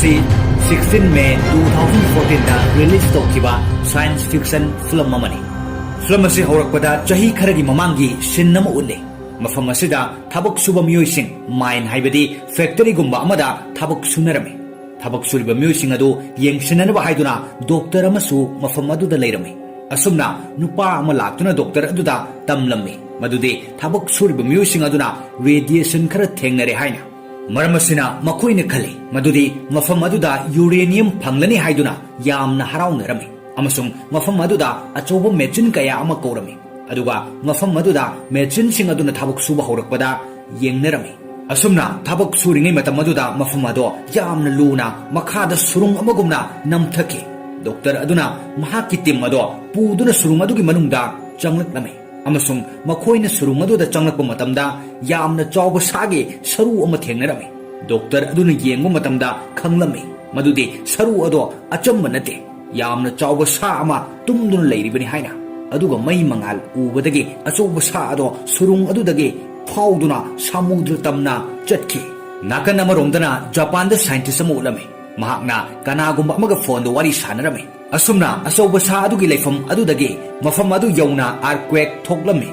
asi 16 May 2014 da release tawkiba science fiction film amani. Film asi horakpada chahi kharagi mamangi sinnama ulle. Mafam asida thabak suba miyoi mine haibadi factory gumba amada thabak sunarame. Thabak suriba miyoi adu yengsinanaba haiduna doctor amasu mafam aduda leirame. Asumna nupa ama laktuna doctor aduda tamlamme. Madudi thabak suriba miyoi aduna radiation khara thengnare haina. Maramasina makoina khali madudi mafam aduda uranium phanglani haiduna yamna haraunarame. Amasung mafam aduda achoba machine kaya ama kaurame. Aduga mafam aduda machine sing aduna thabak suba horakpada yengnarame. Asumna thabak suringai matam aduda mafam ado yamna luna makhada surung amagumna namthaki. Doctor aduna mahaki tim ado puduna surung adugi manungda changlakname. Amasung makoina surung aduda changlakpa matamda yamna chawba sage saru ama thengnarame. Doctor aduna yengba matamda khanglame. Madudi saru ado achamma nate. Yamna chawba sa ama tumduna leiribani haina. Aduga mai mangal ubadagi achawba sa ado surung adudagi fauduna samudra tamna chatki. Nakan amaromdana Japan da scientist ama ulame. Mahakna kanagumba amaga phone do wari sanarame. Asumna achawba sa adugi leifam adudagi mafam adu yauna earthquake thoklame.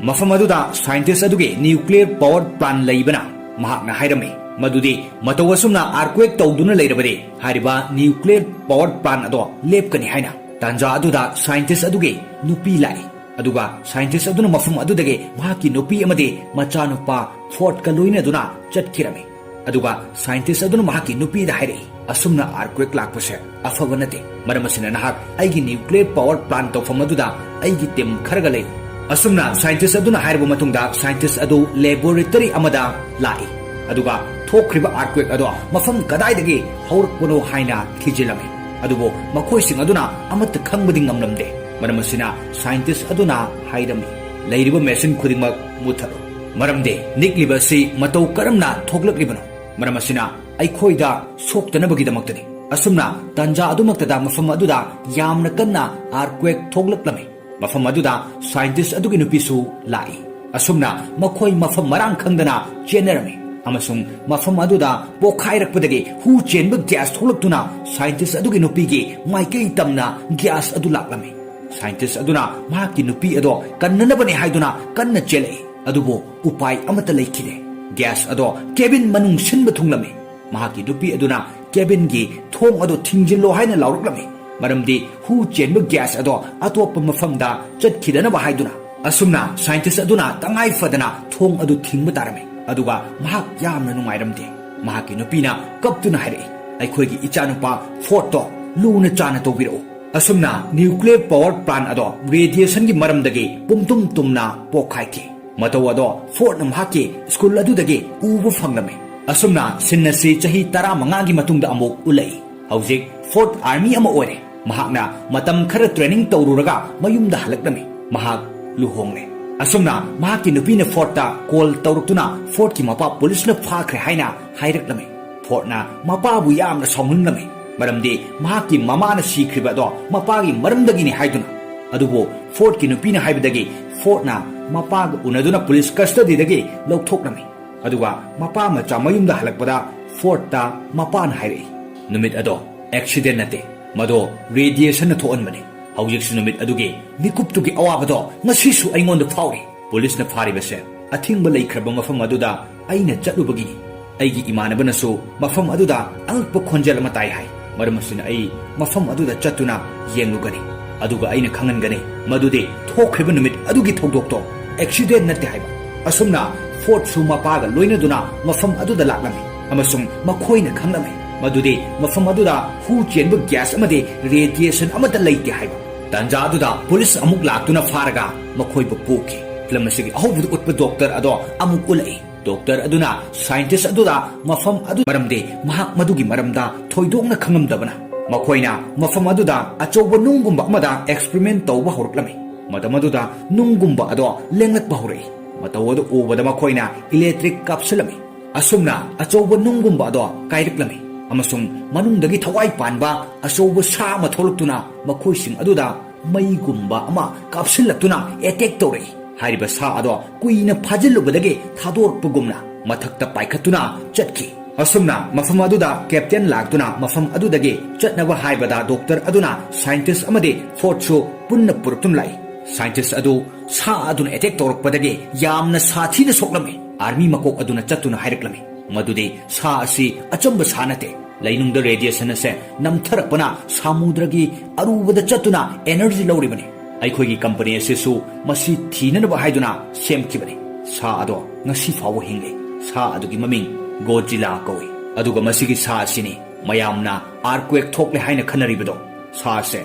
Mafam aduda scientist adugi nuclear power plant leibana mahakna hairame. Madudi mataw asumna earthquake tawduna leirabade hariba nuclear power plant ado lepkani haina. Tanja aduda scientist adugi nupi lai. Aduga scientist aduna mafam adudagi mahaki nupi amade machanupa Fort Kaloina aduna chatkirame. Aduga scientist aduna mahaki nupi da haire. Asumna earthquake lakpase afabanate. Maramasina nahak aigi nuclear power plant tawfam aduda aigi tim khargalai. Asumna scientist aduna hairba matungda scientist adu laboratory amada lai. Aduga thokriba earthquake ado mafam kadaidagi haurakpano haina thijilame. Adubo makoi sing aduna amatta khangbadi ngamlamde. Maramasina scientist aduna hairami leiriba machine khudingmak muthalo. Maramde nikliba si mataw karamna thoklaklibano. Maramasina aikhoida soktanabagidamaktani. Asumna tanja adumaktada mafam aduda yamna kanna earthquake thoklaklame. Mafam aduda scientist adugi nupisu lai. Asumna makhoi mafam marang khangdana chenarame. Amasung mafam aduda pokhairakpadagi hu chenba gas tholaktuna scientist adugi nupigi maikei tamna gas adu laklame. Scientist aduna mahaki nupi ado kannanabani haiduna kanna chele. Adubo upai amata leikide. Gas ado cabin manung sinba thunglame. Mahaki nupi aduna cabin gi thong ado thingjillo haina lauraklame. Maramdi hu chenba gas ado atopa mafamda chatkidanaba haiduna. Asumna scientist aduna tangai fadana thong adu thingba tarame. Aduga mahak yamna nungairamde. Mahaki nupina kaptuna haire. Aikhoigi ichanupa Forto luna chana tobiro. Asumna nuclear power plant ado radiation gi maramdagi pumtum tumna pokhaiki. Mataw ado Fort namhaki school adudagi ubu fanglame. Asumna sinnasi chahi 15 gi matungda amuk ulai. Haujik Fort Army ama oire. Mahakna matam khara training tawruraga mayumda halaklame. Mahak luhongle. Asumna mahaki nupina Forta call tawruktuna Fort ki mapa police na phakre haina haireklame. Fort na mapa bu yamna songlame. Maramdi mahaki mamana sikriba do mapagi maramdagini haiduna. Adubo Fort ki nupina haibadagi Fort na mapag unaduna police custody dagi lauthokname. Aduga mapa macha mayumda halakpada Fort ta mapana haire. Numit ado accident nate. Mado radiation na thoanmane. Haujik numit adugi nikuptugi awabado ngasisu aingonda fauri. Police na faribase athingba leikraba mafam aduda aina chatlubagini. Aigi imanabanasu mafam aduda alpa khonjal matai hai. Maramasina ai mafam aduda chatuna yenglugani. Aduga aina khangangani. Madudi thokriba numit adugi thokdokto accident natte haiba. Asumna Fort su mapaga loinaduna mafam aduda laklame. Amasung makhoina khanglame. Madudi mafam aduda hu chenba gas amade radiation amata leite haiba. Tanja aduda police amuk laktuna faraga makhoiba poki. Flamasigi ahobud utpa doctor ado amuk ulai. Doctor aduna scientist aduda mafam adu maramde mahak madugi maramda thoidokna khangamdabana. Makhoina mafam aduda achoba nunggumba amada experiment tawba horaklame. Madamaduda nunggumba ado lenglakba horai. Matawadu ubada makhoina electric kapsulame. Asumna achoba nunggumba ado kairiklame. Amasung manungdagi thawai panba achoba sa matholktuna makhoising aduda maigumba ama kapsulaktuna attack tawrai. Hariba sa ado kuina phajilubadagi thadorpagumna mathakta paikhatuna chatki. asumna mafam aduda captain laktuna mafam adudagi chatnaba haibada doctor aduna scientist amade fort show punna purtum lai scientist adu sa aduna attack torokpadagi yamna sathina soklame army makok aduna chatuna haireklame madude sa asi achamba sanate lainungda radiation ase namtharakpana samudragi arubada chatuna energy lawribani aikhogi company asesu masi thinanaba haiduna semkibani sa ado ngasi fawo hingle sa adugi maming Godzilla kawi aduga masigi sa asini mayamna earthquake thokle haina khanaribado sa se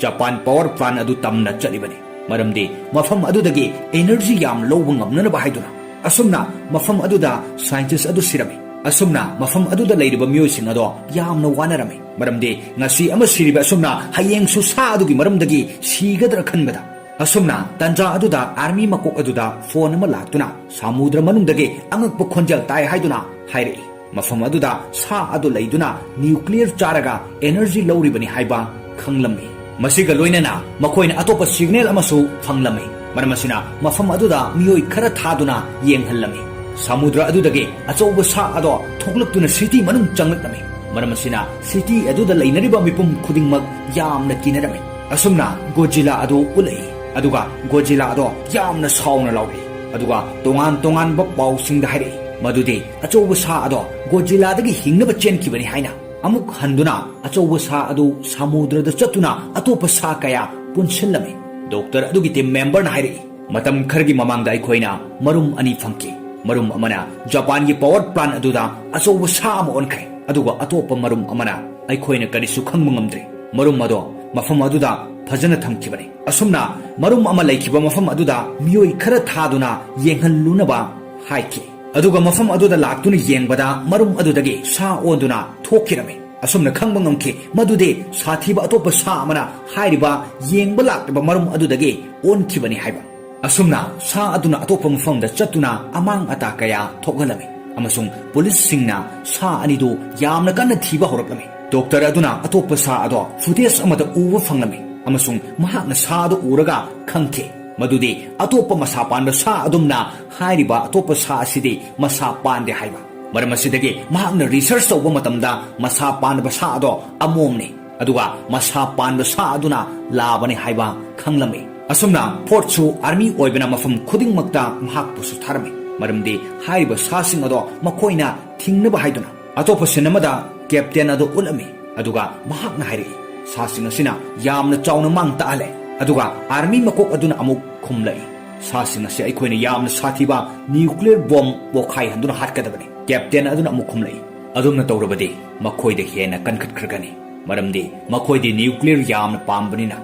Japan power plant adu tamna chalibani maramdi mafam adudagi energy yam lowba ngamnana ba haiduna asumna mafam aduda scientist adu sirami asumna mafam aduda leiriba myoising ado yamna wanarami maramdi ngasi ama siriba asumna hayeng su sa adugi maramdagi sigadra khanbada asumna tanja aduda army makok aduda phone ama laktuna samudra manungdagi angakpa khonjal tai haiduna hairi mafam aduda sa adu leiduna nuclear charaga energy lowribani haiba khanglami masiga loinana makoina atopa signal amasu phanglami maramasina mafam aduda miyoi khara thaduna yenghallami samudra adudagi achoba sa ado thoklaktuna city manung changlakami maramasina city aduda leinariba mipum khudingmak yamna kinarami asumna Godzilla adu ulai aduga Godzilla ado yamna sauna lawi aduga tongan ba pausingda hairi madudi achoba sa ado Godzilla dagi hingnaba chenkibani haina amuk handuna achoba sa adu samudra da chatuna atopa sa kaya punshillami doctor adugi team member na hairi matam khargi mamangda aikhoina marum ani phangki marum amana Japan gi power plant aduda achoba sa ama onkai aduga atopa marum amana aikhoina karisu khangba ngamdre marum ado mafam aduda fajana thamkibani asumna marum ama laikiba mafam aduda miyoi khara thaduna yenghallunaba haiki aduga mafam aduda laktuna yengbada marum adudagi sa onduna thokirame asumna khangba ngamki madude sathiba atopa sa amana hairiba yengba lakba marum adudagi onkibani haiba asumna sa aduna atopa mafamda chatuna amang ata kaya thokgalame amasung police singna sa anidu yamna kanna thiba horaklame doctor aduna atopa sa ado footage amada uwa fanglame amasung mahakna sa ado uraga khangke madudi atopa masa panba sa adumna hairiba atopa sa asidi masa pande haiba maramasidagi mahakna research tawba matamda masa panba sa ado amomne aduga masa panba sa aduna labani haiba khanglame asumna fort chu army oibana mafam khuding makta mahakpu su tharame maramdi hairiba sa sing ado makoina thingnaba haiduna atopa sinamada captain ado ulame aduga mahakna hairi sa sing asina yamna chawna mang taale aduga army makok aduna amuk khumlai sa sing asi aikhoina yamna sathiba nuclear bomb bokhai handuna hatkadabani captain aduna amuk khumlai adumna tawrabadi makhoida hena kankhat khragani maramdi makhoidi nuclear yamna pambanina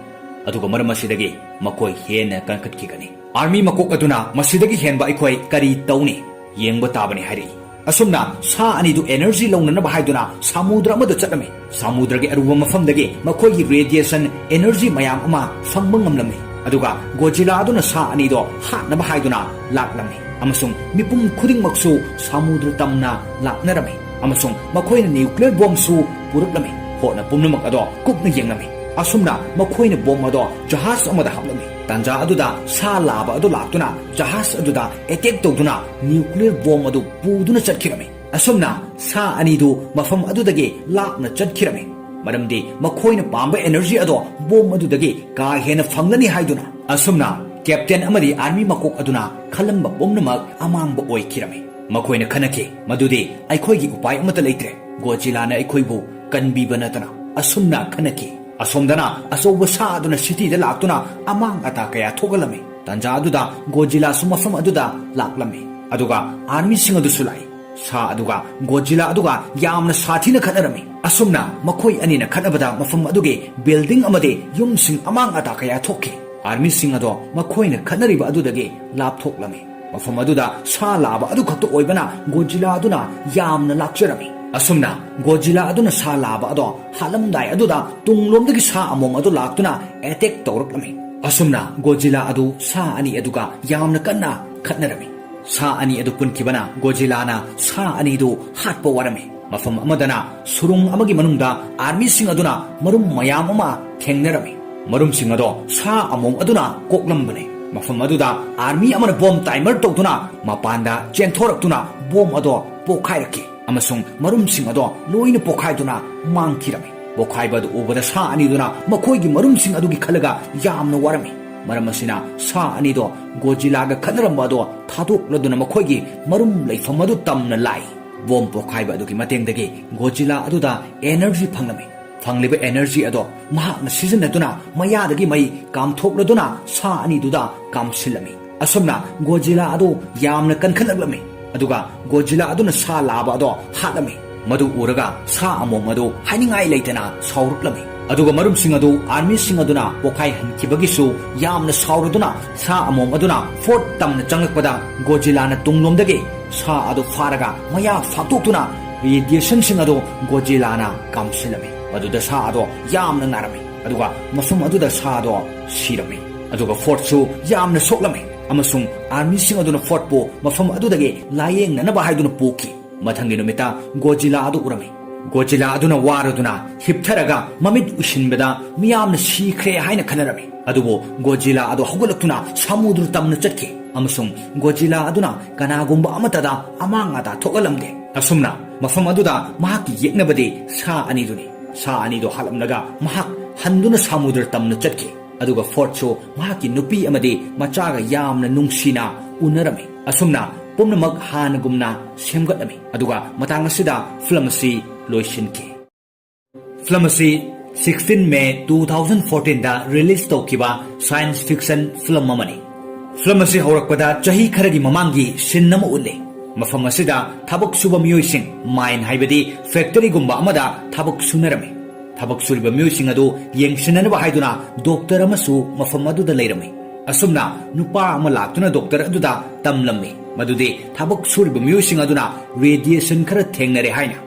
aduga maramasidagi makoi hena kankhat kigani army makok aduna masidagi henba aikoi kari tawni yengba tabani hari asumna sa anidu energy launana bahaiduna samudra amada chatame samudragi aruba mafamdagi makoigi radiation energy mayam ama fangbang ngamlami aduga Godzilla aduna sa anido hatna bahaiduna laklami amasung mipum khuding maksu samudra tamna laknarame amasung makoina nuclear bomb su puruklami hona pumnamak ado kupna yenglami asumna makoina bomb ado jahaz amada haplami tanja aduda sa laba adu laktuna jahaz aduda attack tawduna nuclear bomb adu puduna chatkirame asumna sa anidu mafam adudagi lakna chatkirame maramdi makoina pamba energy ado bomb adudagi ka hena fanglani haiduna asumna captain amadi army makok aduna khalamba bomnamak amangba oikirame makoina khanake madudi aikhoigi upai amata leitre Godzilla na aikhoibu kanbiba natana asumna khanake asomdana asoba sa aduna city da laktuna amang ata kaya thogalame tanja aduda Godzilla sumafam aduda laklame aduga army sing adu sulai sa aduga Godzilla aduga yamna sathina khanarame asumna makoi anina khanabada mafam aduge building amade yum sing amang ata kaya thokke army sing ado makoina khanariba adudage lap thoklame mafam aduda sa laba adu khakto oibana Godzilla aduna yamna lakcherame asumna Godzilla aduna sa laba ado halamdai aduda tunglomdagi sa among adu laktuna attack tawraklame asumna Godzilla adu sa ani aduga yamna kanna khatnarame sa ani adu punkibana Godzilla na sa ani du hatpa warame mafam amadana surung amagi manungda army sing aduna marum mayam ama thengnarame marum sing ado sa among aduna koklambane mafam aduda army amana bomb timer tawduna mapanda chenthoraktuna bomb ado pokhairaki amasung marumsing ado loina pokhaiduna mangkirami pokhaibad ubada sa aniduna makhoigi marumsing adugi khalaga yamna warami maramasina sa anido Godzilla ga khanaramba ado thadokladuna makhoigi marum leifam adu tamna lai bom pokhaiba adugi matengdagi Godzilla aduda energy phanglami fangliba energy ado mahakna sizinaduna mayadagi mai kamthokladuna sa aniduda kamsilami asomna Godzilla adu yamna kankhalagami aduga Godzilla aduna sa laba ado hadami madu uraga sa among madu haningai leitana sauruklami aduga marum sing adu army sing aduna pokai hankibagisu yamna sauraduna sa among aduna fort tamna changlakpada Godzilla na tunglomdagi sa adu faraga maya fatutuna radiation sing adu Godzilla na kamsilami aduda sa adu yamna narami aduga mafum aduda sa adu sirami aduga fort su yamna soklami amasung army sing aduna fort po mafam adudagi layeng na nabahayduna puki mathangi numita Godzilla adu urami Godzilla aduna waraduna hiptharaga mamid ushinbada miyamna sikhre haina khanarami adubo Godzilla adu hogolaktuna samudru tamna chatki amasung Godzilla aduna kanagumba amatada amangada thogalamde asumna mafam aduda mahaki yeknabadi sa aniduni sa anido halamnaga mahak handuna samudru tamna chatki aduga fort so mahaki nupi amadi machaga yamna nungsina unarami asumna pumnamak hanagumna semgatlami aduga matang asida film asi loishinki film asi 16 May 2014 da release tawkiba science fiction film amani film asi horakpada chahi kharagi mamangi sinnama ulle mafam asida thabak suba miyoi mine haibadi factory gumba amada thabak sunarami thabak suriba miyoi adu yengsinanaba haiduna doctor amasu mafam aduda leirami asumna nupa ama laktuna doctor aduda tamlammi madudi thabak suriba miyoi aduna radiation khara thengnare haina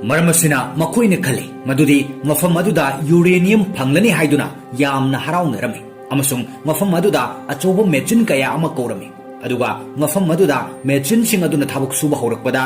maramasina makoina khali madudi mafam aduda uranium phanglani haiduna yamna haraunarami amasung mafam aduda achoba machine kaya ama kaurami aduga mafam aduda machine sing aduna thabak suba horakpada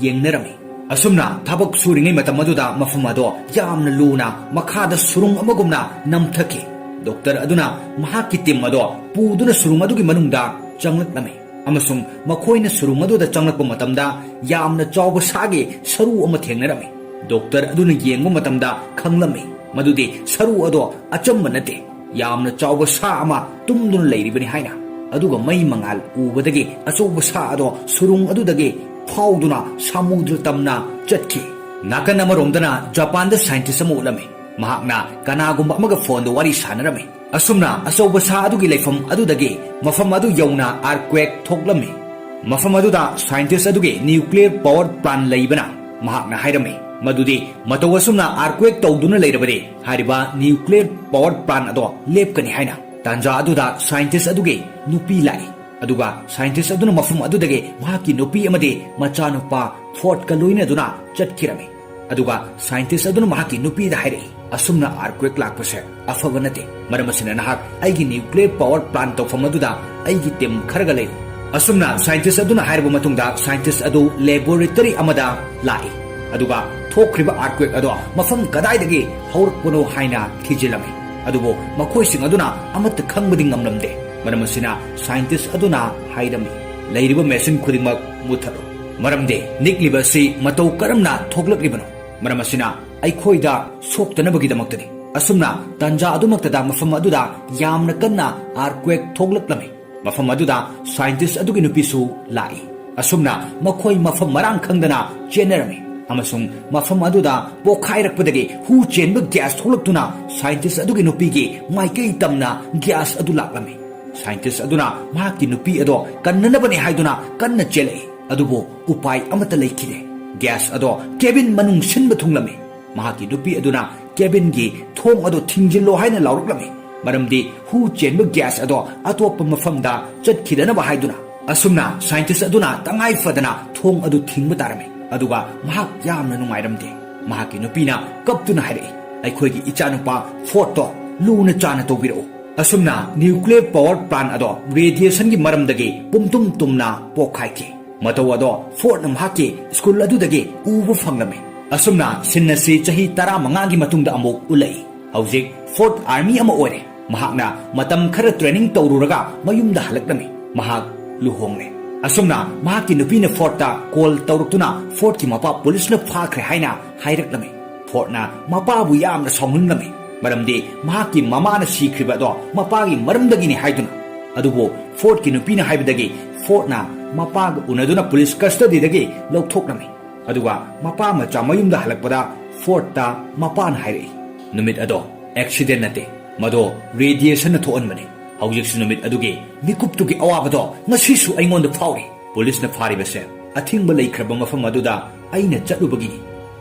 yengnarami asumna thabak suringai matam aduda mafam ado yamna luna makhada surung amagumna namthaki doctor aduna mahaki tim ado puduna surung adugi manungda changlaknami amasung makoina surung aduda changlakpa matamda yamna chawba sagi saru ama thengnarami doctor aduna yengba matamda khanglami madudi saru ado achamba nate yamna chawba sa ama tumduna leiribani haina aduga mai mangal ubadagi achawba sa ado surung adudagi fauduna samudra tamna chatki nakan amaromdana Japan da scientist ama ulami mahakna kanagumba amaga phone do wari sanarami asumna achawba sa adugi leifam adudagi mafam adu yauna earthquake thoklami mafam aduda scientist adugi nuclear power plant leibana mahakna hairami madudi mataw asumna earthquake tawduna leirabadi hariba nuclear power plant ado lepkani haina tanja aduda scientist adugi nupi lai aduga scientist aduna mafum adudage mahaki nupi amade machanupa fort ka loina duna chatkirami aduga scientist aduna mahaki nupi da haire asumna earthquake lakpase afavanate maramasina nahak aigi nuclear power plant tawfam aduda aigi tim kharaga lei asumna scientist aduna hairbu matungda scientist adu laboratory amada lai aduga thokriba earthquake ado mafam kadai dage haurakpono haina thijilami adubo makoi sing aduna amatta khangbadi ngamlamde maramasina scientist aduna hairami leiriba machine khudingmak muthalo maramde nikliba si matau karamna thoklakribano maramasina aikhoida soktanabagi damaktani asumna tanja adumaktada mafam aduda yamna kanna earthquake thoklaklami mafam aduda scientist adugi nupisu lai asumna makhoi mafam marang khangdana chenarami amasung mafam aduda pokhairakpadagi hu chenba gas tholaktuna scientist adugi nupigi maikai tamna gas adu laklami scientist aduna mahaki nupi ado kannanabani haiduna kanna chele adubo upai amata leikide gas ado cabin manung sinba thunglami mahaki nupi aduna cabin gi thong ado thingjillo haina lawruklami maramdi hu chenba gas ado atop mafamda chatkhidana ba haiduna asumna scientist aduna tangai fadana thong adu thingba tarami aduga mahak yamna nungairamde mahaki nupina kaptuna haire aikhoigi ichanupa photo luna chana tobiro asumna nuclear power plant ado radiation gi maramdagi pumtum tumna pokhaiki mataw ado fort namhaki school adudagi ubu fanglami asumna sinnasi chahi 15 gi matungda amuk ulai hawjik fort army ama ore mahakna matam khara training tawruraga mayumda halaklami mahak luhongne asumna mahaki nupina forta call tawruktuna fort ki mapa police na phakre haina hairaklami fort na mapa bu yamna saunglami maramdi mahaki mama na sikriba do mapa gi maramdagi ni haiduna adubo fort ki nupina haibadagi fort na mapa ga unaduna police custody dagi lokthoknami aduga mapa macha mayumda halakpada fort ta mapa na hairei numit ado accident nate mado radiation na thoonmani hawjik sunumit adugi mikuptugi awabado ngasisu aingonda fauri police na phari base athingba leikraba mafam aduda aina chatubagi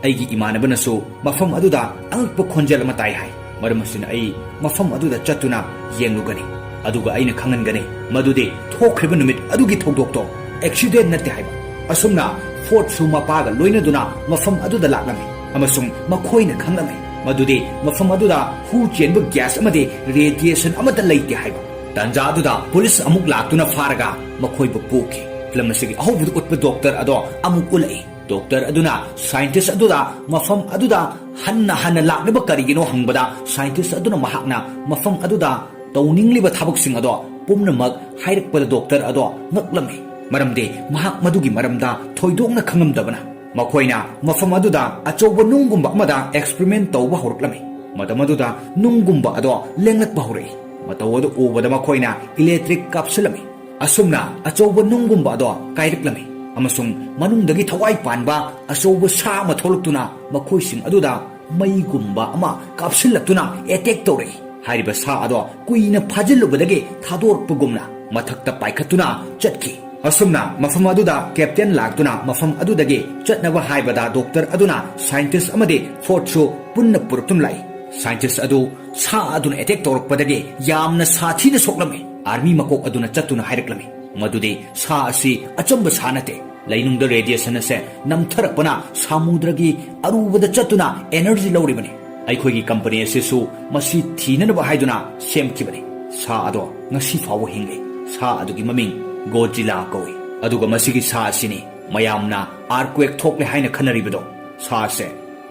aigi imanabana su mafam aduda angpa khonjel ma tai hai maramasina ai mafam aduda chatuna yenglugani aduga aina khangangani madude thokriba numit adugi thogdokto accident natte hai asumna fort su mapaga loinaduna mafam aduda laklami amasung makhoina khanglami madude mafam aduda hu chenba gas amade radiation amata leite haiba tanja aduda police amuk laktuna faraga makhoi bu puki film asigi ahobu utpa doctor ado amuk ulai doctor aduna scientist aduda mafam aduda hanna lakneba karigino hangbada scientist aduna mahakna mafam aduda tawningliba thabuk sing ado pumnamak hairakpada doctor ado ngaklami maramde mahak madugi maramda thoidokna khangamdabana makoina mafam aduda achouba nunggumba amada experiment tawba horaklami madamaduda nunggumba ado lenglakba horai matawadu ubada makoina electric kapsulami asumna achouba nunggumba ado kairaklami amasung manungdagi thawai panba achouba sa ma tholuktuna makoising aduda maigumba ama kapsulaktuna attack tawrai hariba sa ado kuina phajilubadagi thadorpugumna mathakta paikhatuna chatki asumna mafam aduda captain laktuna mafam adudagi chatnaba haibada doctor aduna scientist amade fort show punna purtum lai scientist adu sa aduna attack torokpadagi yamna sathina soklami army makok aduna chatuna haireklami madude sa asi achamba sanate lainungda radiation ase namtharakpana samudragi arubada chatuna energy lawribani aikhogi company asesu masi thinanaba haiduna semkibani sa ado ngasi fawo hingle sa adugi maming Godzilla koi aduga masigi sa sini mayamna earthquake thokle haina khanaribido sa se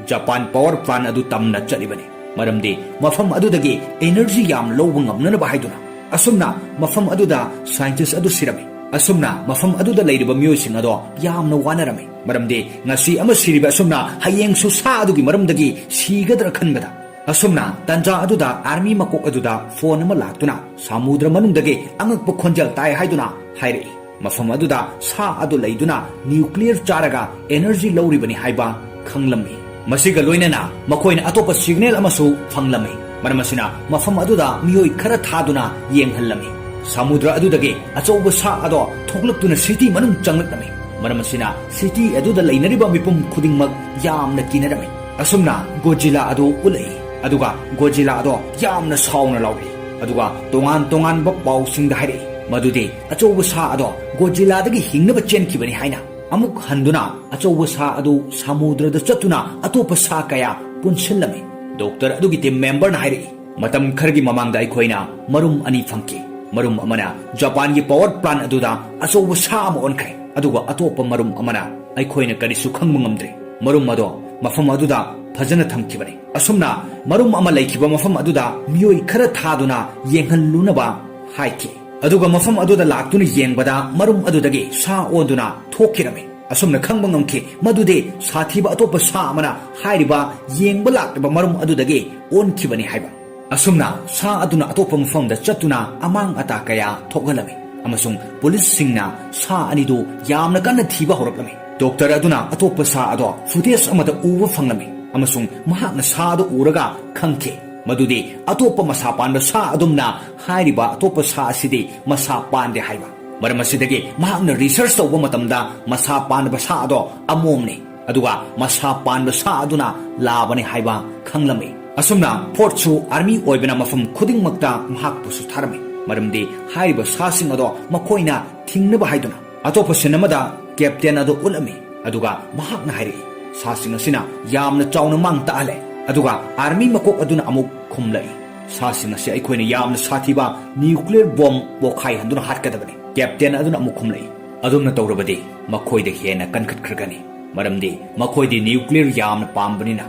Japan power plant adu tamna chalibani maramdi mafam adudagi energy yam lobu ngamnana ba haiduna asumna mafam aduda scientist adu sirami asumna mafam aduda leiriba myoising ado yamna wanarami maramdi ngasi ama siriba asumna hayeng su sa adugi maramdagi sigadra khanbada asumna tanja aduda army makok aduda phone ama laktuna samudra manungdagi angakpa khonjal tai haiduna hairei mafam aduda sa adu leiduna nuclear charaga energy lawribani haiba khanglami masiga loinana makoina atopa signal amasu phanglami maramasina mafam aduda miyoi khara thaduna yenghallami samudra adudagi achouba sa ado thokluktuna city manung changlakami maramasina city aduda leinariba mipum khudingmak yamna kinarami asumna Godzilla adu ulai aduga Godzilla ado yamna sauna lawi aduga tongan ba pausingda hairei madude achouba sa ado Godzilla dagi hingnaba chenkibani haina amuk handuna achouba sa adu samudrada chatuna atopa sa kaya punshillami doctor adugi team member na hairei matam khargi mamangda aikhoina marum ani phangki marum amana Japan gi power plant aduda achouba sa ama onkhre aduga atopa marum amana aikhoina karisu khangma ngamdre marum ado mafam aduda fajana thamkibani asumna marum ama laikiba mafam aduda miyoi khara thaduna yenghallunaba haiki aduga mafam aduda laktuna yengbada marum adudagi sa onduna thokirami asumna khangba ngamki madude sathiba atopa sa amana hairiba yengba lakba marum adudagi onkibani haiba asumna sa aduna atopa mafamda chatuna amang ata kaya thokhalami amasung police singna sa anidu yamna kanna thiba horaklami doctor aduna atopa sa ado footage amada uwa fanglami amasung mahakna sa ado uraga khangke madude atopa masa panba sa adumna hairiba atopa sa asidi masa pande haiba maramasидagi mahakna research tawba matamda masa panba sa ado amomne aduga masa panba sa aduna labane haiba khanglami asumna fort su army oibena mafam khuding makta mahak pusu tharami maramdi hairiba sa sing ado makoina thingnaba haiduna atopa sinamada captain ado ulami aduga mahakna hairi sa sing asina yamna chawna mang taale aduga army makok aduna amuk khumlai sa sing asi aikhoina yamna sathiba nuclear bomb bokhai handuna hatkadabani captain aduna amuk khumlai adumna tawrabadi makhoida hena kankhat khragani maramdi makhoidi nuclear yamna pambanina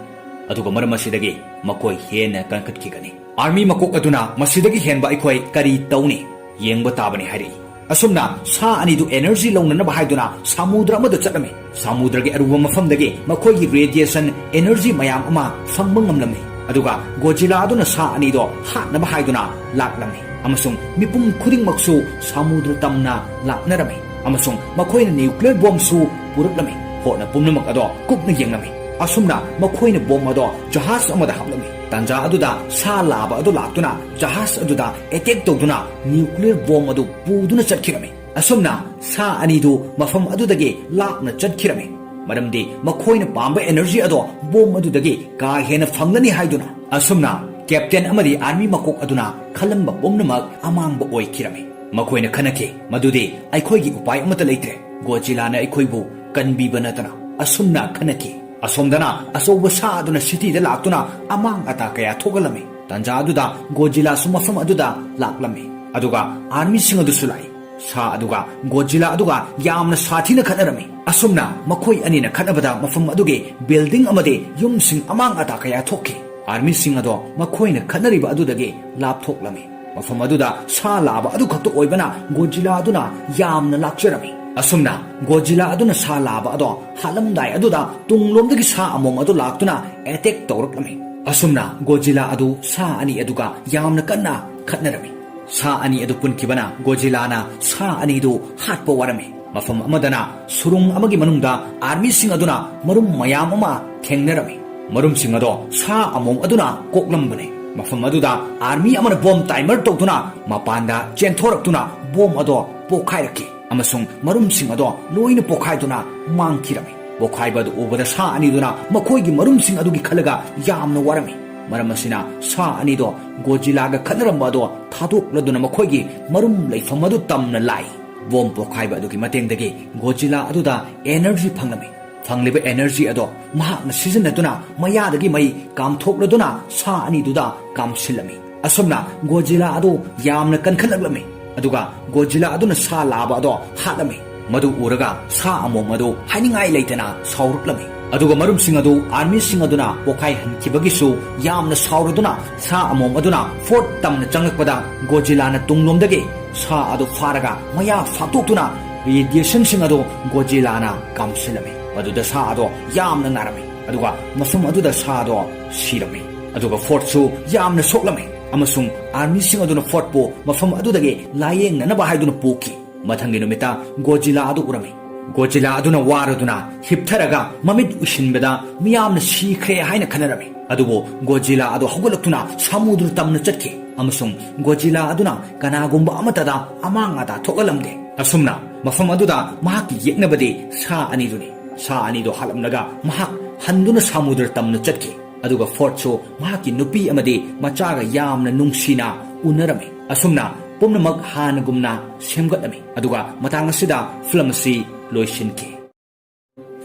aduga maramasidagi makoi hena kankhat kigani army makok aduna masidagi henba aikoi kari tawni yengba tabani hari asumna sa ani du energy launana ba haiduna samudra amada chatlami samudra ge aruba mafam dage makhoi gi radiation energy mayam ama fangba ngamlami aduga Godzilla aduna sa ani do hatna ba haiduna laklami amasung mipum khuding maksu samudra tamna laknarami amasung makhoi na nuclear bomb su puruklami hona pumnamak ado kupna yenglami asumna makhoi na bomb ado jahaz amada haplami tanja aduda sa laba adu laktuna jahaz aduda attack tawduna nuclear bomb adu puduna chatkirami asumna sa ani du mafam adudage lakna chatkirami maramdi makhoi na pamba energy ado bomb adudage ka hena fanglani haiduna asumna captain amadi army makok aduna khalamba bomnamak amangba oikirami makhoi na khanake madudi aikhoi gi upai amata leitre Godzilla na aikhoi bu kanbiba natana asumna khanake asomdana asoba sa aduna city da laktuna amang ata kaya thogalami tanja aduda Godzilla sumafam aduda laklami aduga army sing adu sulai sa aduga Godzilla aduga yamna sathina khanarami asumna makhoi ani na khanabada mafam aduge building amade yum sing amang ata kaya thokki army sing ado makhoi na khanariba adudage lap thoklami mafam aduda sa laba adu khakto oibana Godzilla aduna yamna lakcherami asumna Godzilla aduna sa laba ado halamdai aduda tunglomdagi sa among adu laktuna attack tawraklami asumna Godzilla adu sa ani aduga yamna kanna khatnarami sa ani adu punkibana Godzilla na sa ani du hatpa warami mafam amadana surung amagi manungda army sing aduna marum mayam ama thengnarami marum sing ado sa among aduna koklambane mafam aduda army amana bomb timer tawduna mapanda chenthoraktuna bomb ado pokhairaki amasung marum sing ado loina pokhaiduna mangkirami pokhaibadu ubada sa ani duna makhoi gi marum sing adugi khalaga yamna warami maram asina sa ani do Godzilla ga khanaramba do thadokladuna makhoi gi marum leifam adu tamna lai bomb pokhaiba adugi matengdagi Godzilla aduda energy phanglami fangliba energy ado mahakna sizinaduna mayadagi mai kamthokladuna sa ani duda kamsilami asomna Godzilla ado yamna kankhalagami aduga Godzilla aduna sa laba ado hatlami madu uraga sa among adu haningai leitana sauruklami aduga marum sing adu army sing aduna pokai hankibagisu yamna sauraduna sa among aduna fort tamna changlakpada Godzilla na tunglomdagi sa adu faraga maya fatokuna radiation sing adu Godzilla na kamsilami aduda sa ado yamna narami aduga mafum aduda sa ado sirami aduga fort su yamna soklami amasung army sing aduna fort po mafam adudage layeng na bahayduna poki mathangi numita Godzilla adu urami Godzilla aduna waraduna hiptharaga mamit ushinbeda miyamna sikhre haina khanarami adubo Godzilla adu hogolaktuna samudru tamna chatki amasung Godzilla aduna kanagumba amatada amangada thogalamde asumna mafam aduda mahaki yeknabade sa ani duni sa ani do halamnaga mahak handuna samudru tamna chatki aduga fort so mahaki nupi amade machaga yamna nungsina unarami asumna pumnamak hanagumna semgatlami aduga matang asida film asi loishinki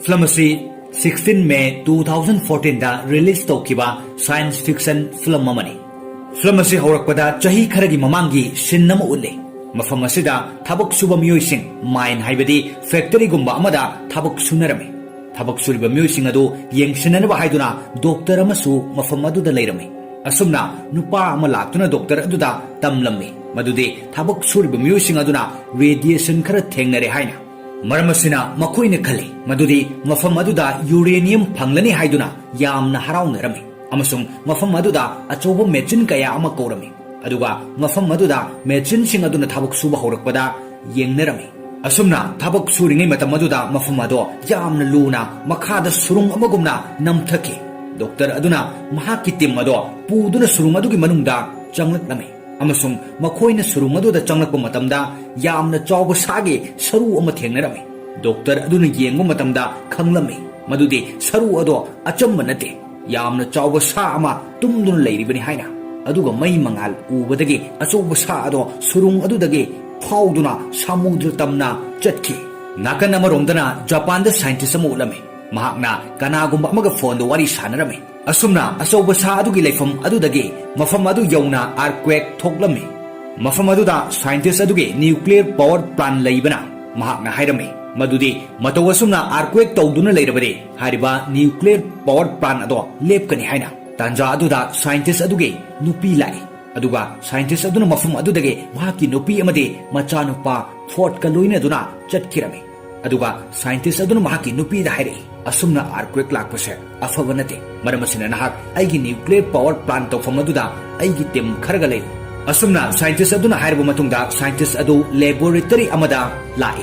film asi 16 May 2014 da release tawkiba science fiction film amani film asi horakpada chahi kharagi mamangi sinnama ulle mafam asida thabak suba miyoi mine haibadi factory gumba amada thabak sunarami thabak suriba miyoi adu yengsinanaba haiduna doctor amasu mafam aduda leirami asumna nupa ama laktuna doctor aduda tamlammi madudi thabak suriba miyoi aduna radiation khara thengnare haina maramasina makoina khali madudi mafam aduda uranium phanglani haiduna yamna haraunarami amasung mafam aduda achoba machine kaya ama korami aduga mafam aduda machine sing aduna thabak suba horakpada yengnarami asumna thabak suringai matam aduda mafam ado yamna luna makhada surung amagumna namthaki doctor aduna mahaki tim ado puduna surung adugi manungda changlaklami amasung makoina surung aduda changlakpa matamda yamna chawba sage saru ama thengnarami doctor aduna yengba matamda khanglami madudi saru ado achamba nate yamna chawba sa ama tumduna leiribani haina aduga mai mangal ubadagi achawba sa ado surung adudagi fauduna samudra tamna chatki nakan amaromdana Japan da scientist ama ulami mahakna kanagumba amaga phone do wari sanarami asumna achawba sa adugi leifam adudagi mafam adu yauna earthquake thoklami mafam aduda scientist adugi nuclear power plant leibana mahakna hairami madudi mataw asumna earthquake tawduna leirabade hariba nuclear power plant ado lepkani haina tanja aduda scientist adugi nupi lai aduga scientist aduna mafam adudage mahaki nupi amade machanupa Ford ka loinaduna chatkirami aduga scientist aduna mahaki nupi da haire asumna earthquake lakpase afaba nate maramasina nahak aigi nuclear power plant tawfam aduda aigi team kharaga lei asumna scientist aduna hairba matungda scientist adu laboratory amada lai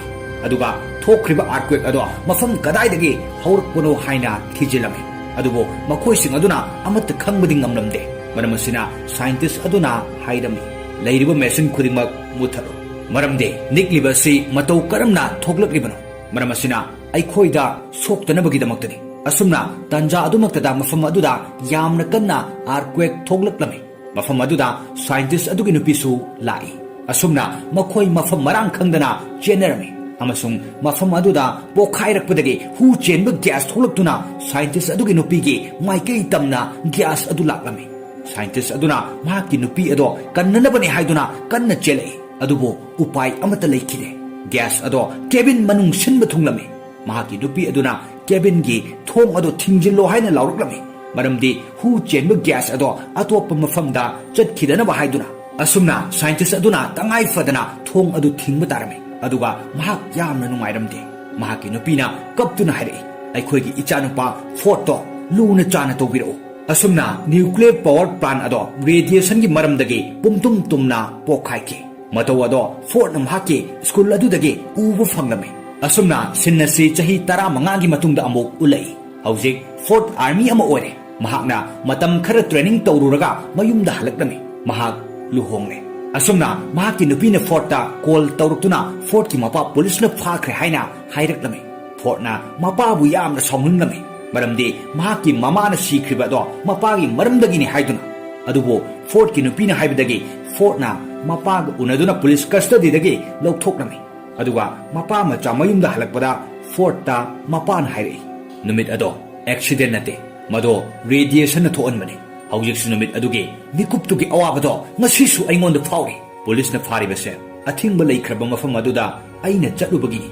aduga thokriba earthquake ado mafam kadai dagi haurakpano haina thijilami adubo makhoi sing aduna amatta khangbadi ngamlamde maramasina scientist aduna hairami leiriba machine khudingmak muthalo maramde nikliba si matau karamna thoklakibano maramasina aikhoida soktanabagi damaktani asumna tanja adumaktada mafam aduda yamna kanna earthquake thoklaklami mafam aduda scientist adugi nupisu lai asumna makhoi mafam marang khangdana generami amasung mafam aduda pokhairakpadagi hu chenba gas tholaktuna scientist adugi nupigi maikei tamna gas adu laklami scientist aduna mahaki nupi ado kannanabani haiduna kanna chelei adubo upai amata leikide gas ado cabin manung sinba thunglami mahaki nupi aduna cabin gi thong ado thingjillo haina lauraklami maramdi hu chenba gas ado atoppa mafamda chatkidanaba haiduna asumna scientist aduna tangai fadana thong adu thingba tarami aduga mahak yamna nungairamde mahaki nupina kaptuna hairei aikhoigi ichanupa photo luna chana tobiro asumna nuclear power plant ado radiation gi maramdagi pumtum tumna pokhaiki mataw ado Ford namhaki school adudagi ubu fanglami asumna sinnasi chahi 15 gi matungda amuk ulai hojik Ford army ama ore mahakna matam khara training tawruraga mayumda halaklami mahak luhongle asumna mahaki nupina Ford ta call tawruktuna Ford ki mapa police na phakre haina hairaklami Ford na mapa bu yamna somhunglami maramdi mahaki mamana sikriba do mapagi maramdagini haiduna adubo Ford ki nupina haibadagi Ford na mapaga unaduna police custody dagi lokthoknami aduga mapa macha mayumda halakpada Ford ta mapana hairei numit ado accident nate mado radiation na thoonmani hawjik numit adugi nikuptugi awabado ngasisu aingonda fauri police na faribase athingba leikraba mafam aduda aina chatlubagi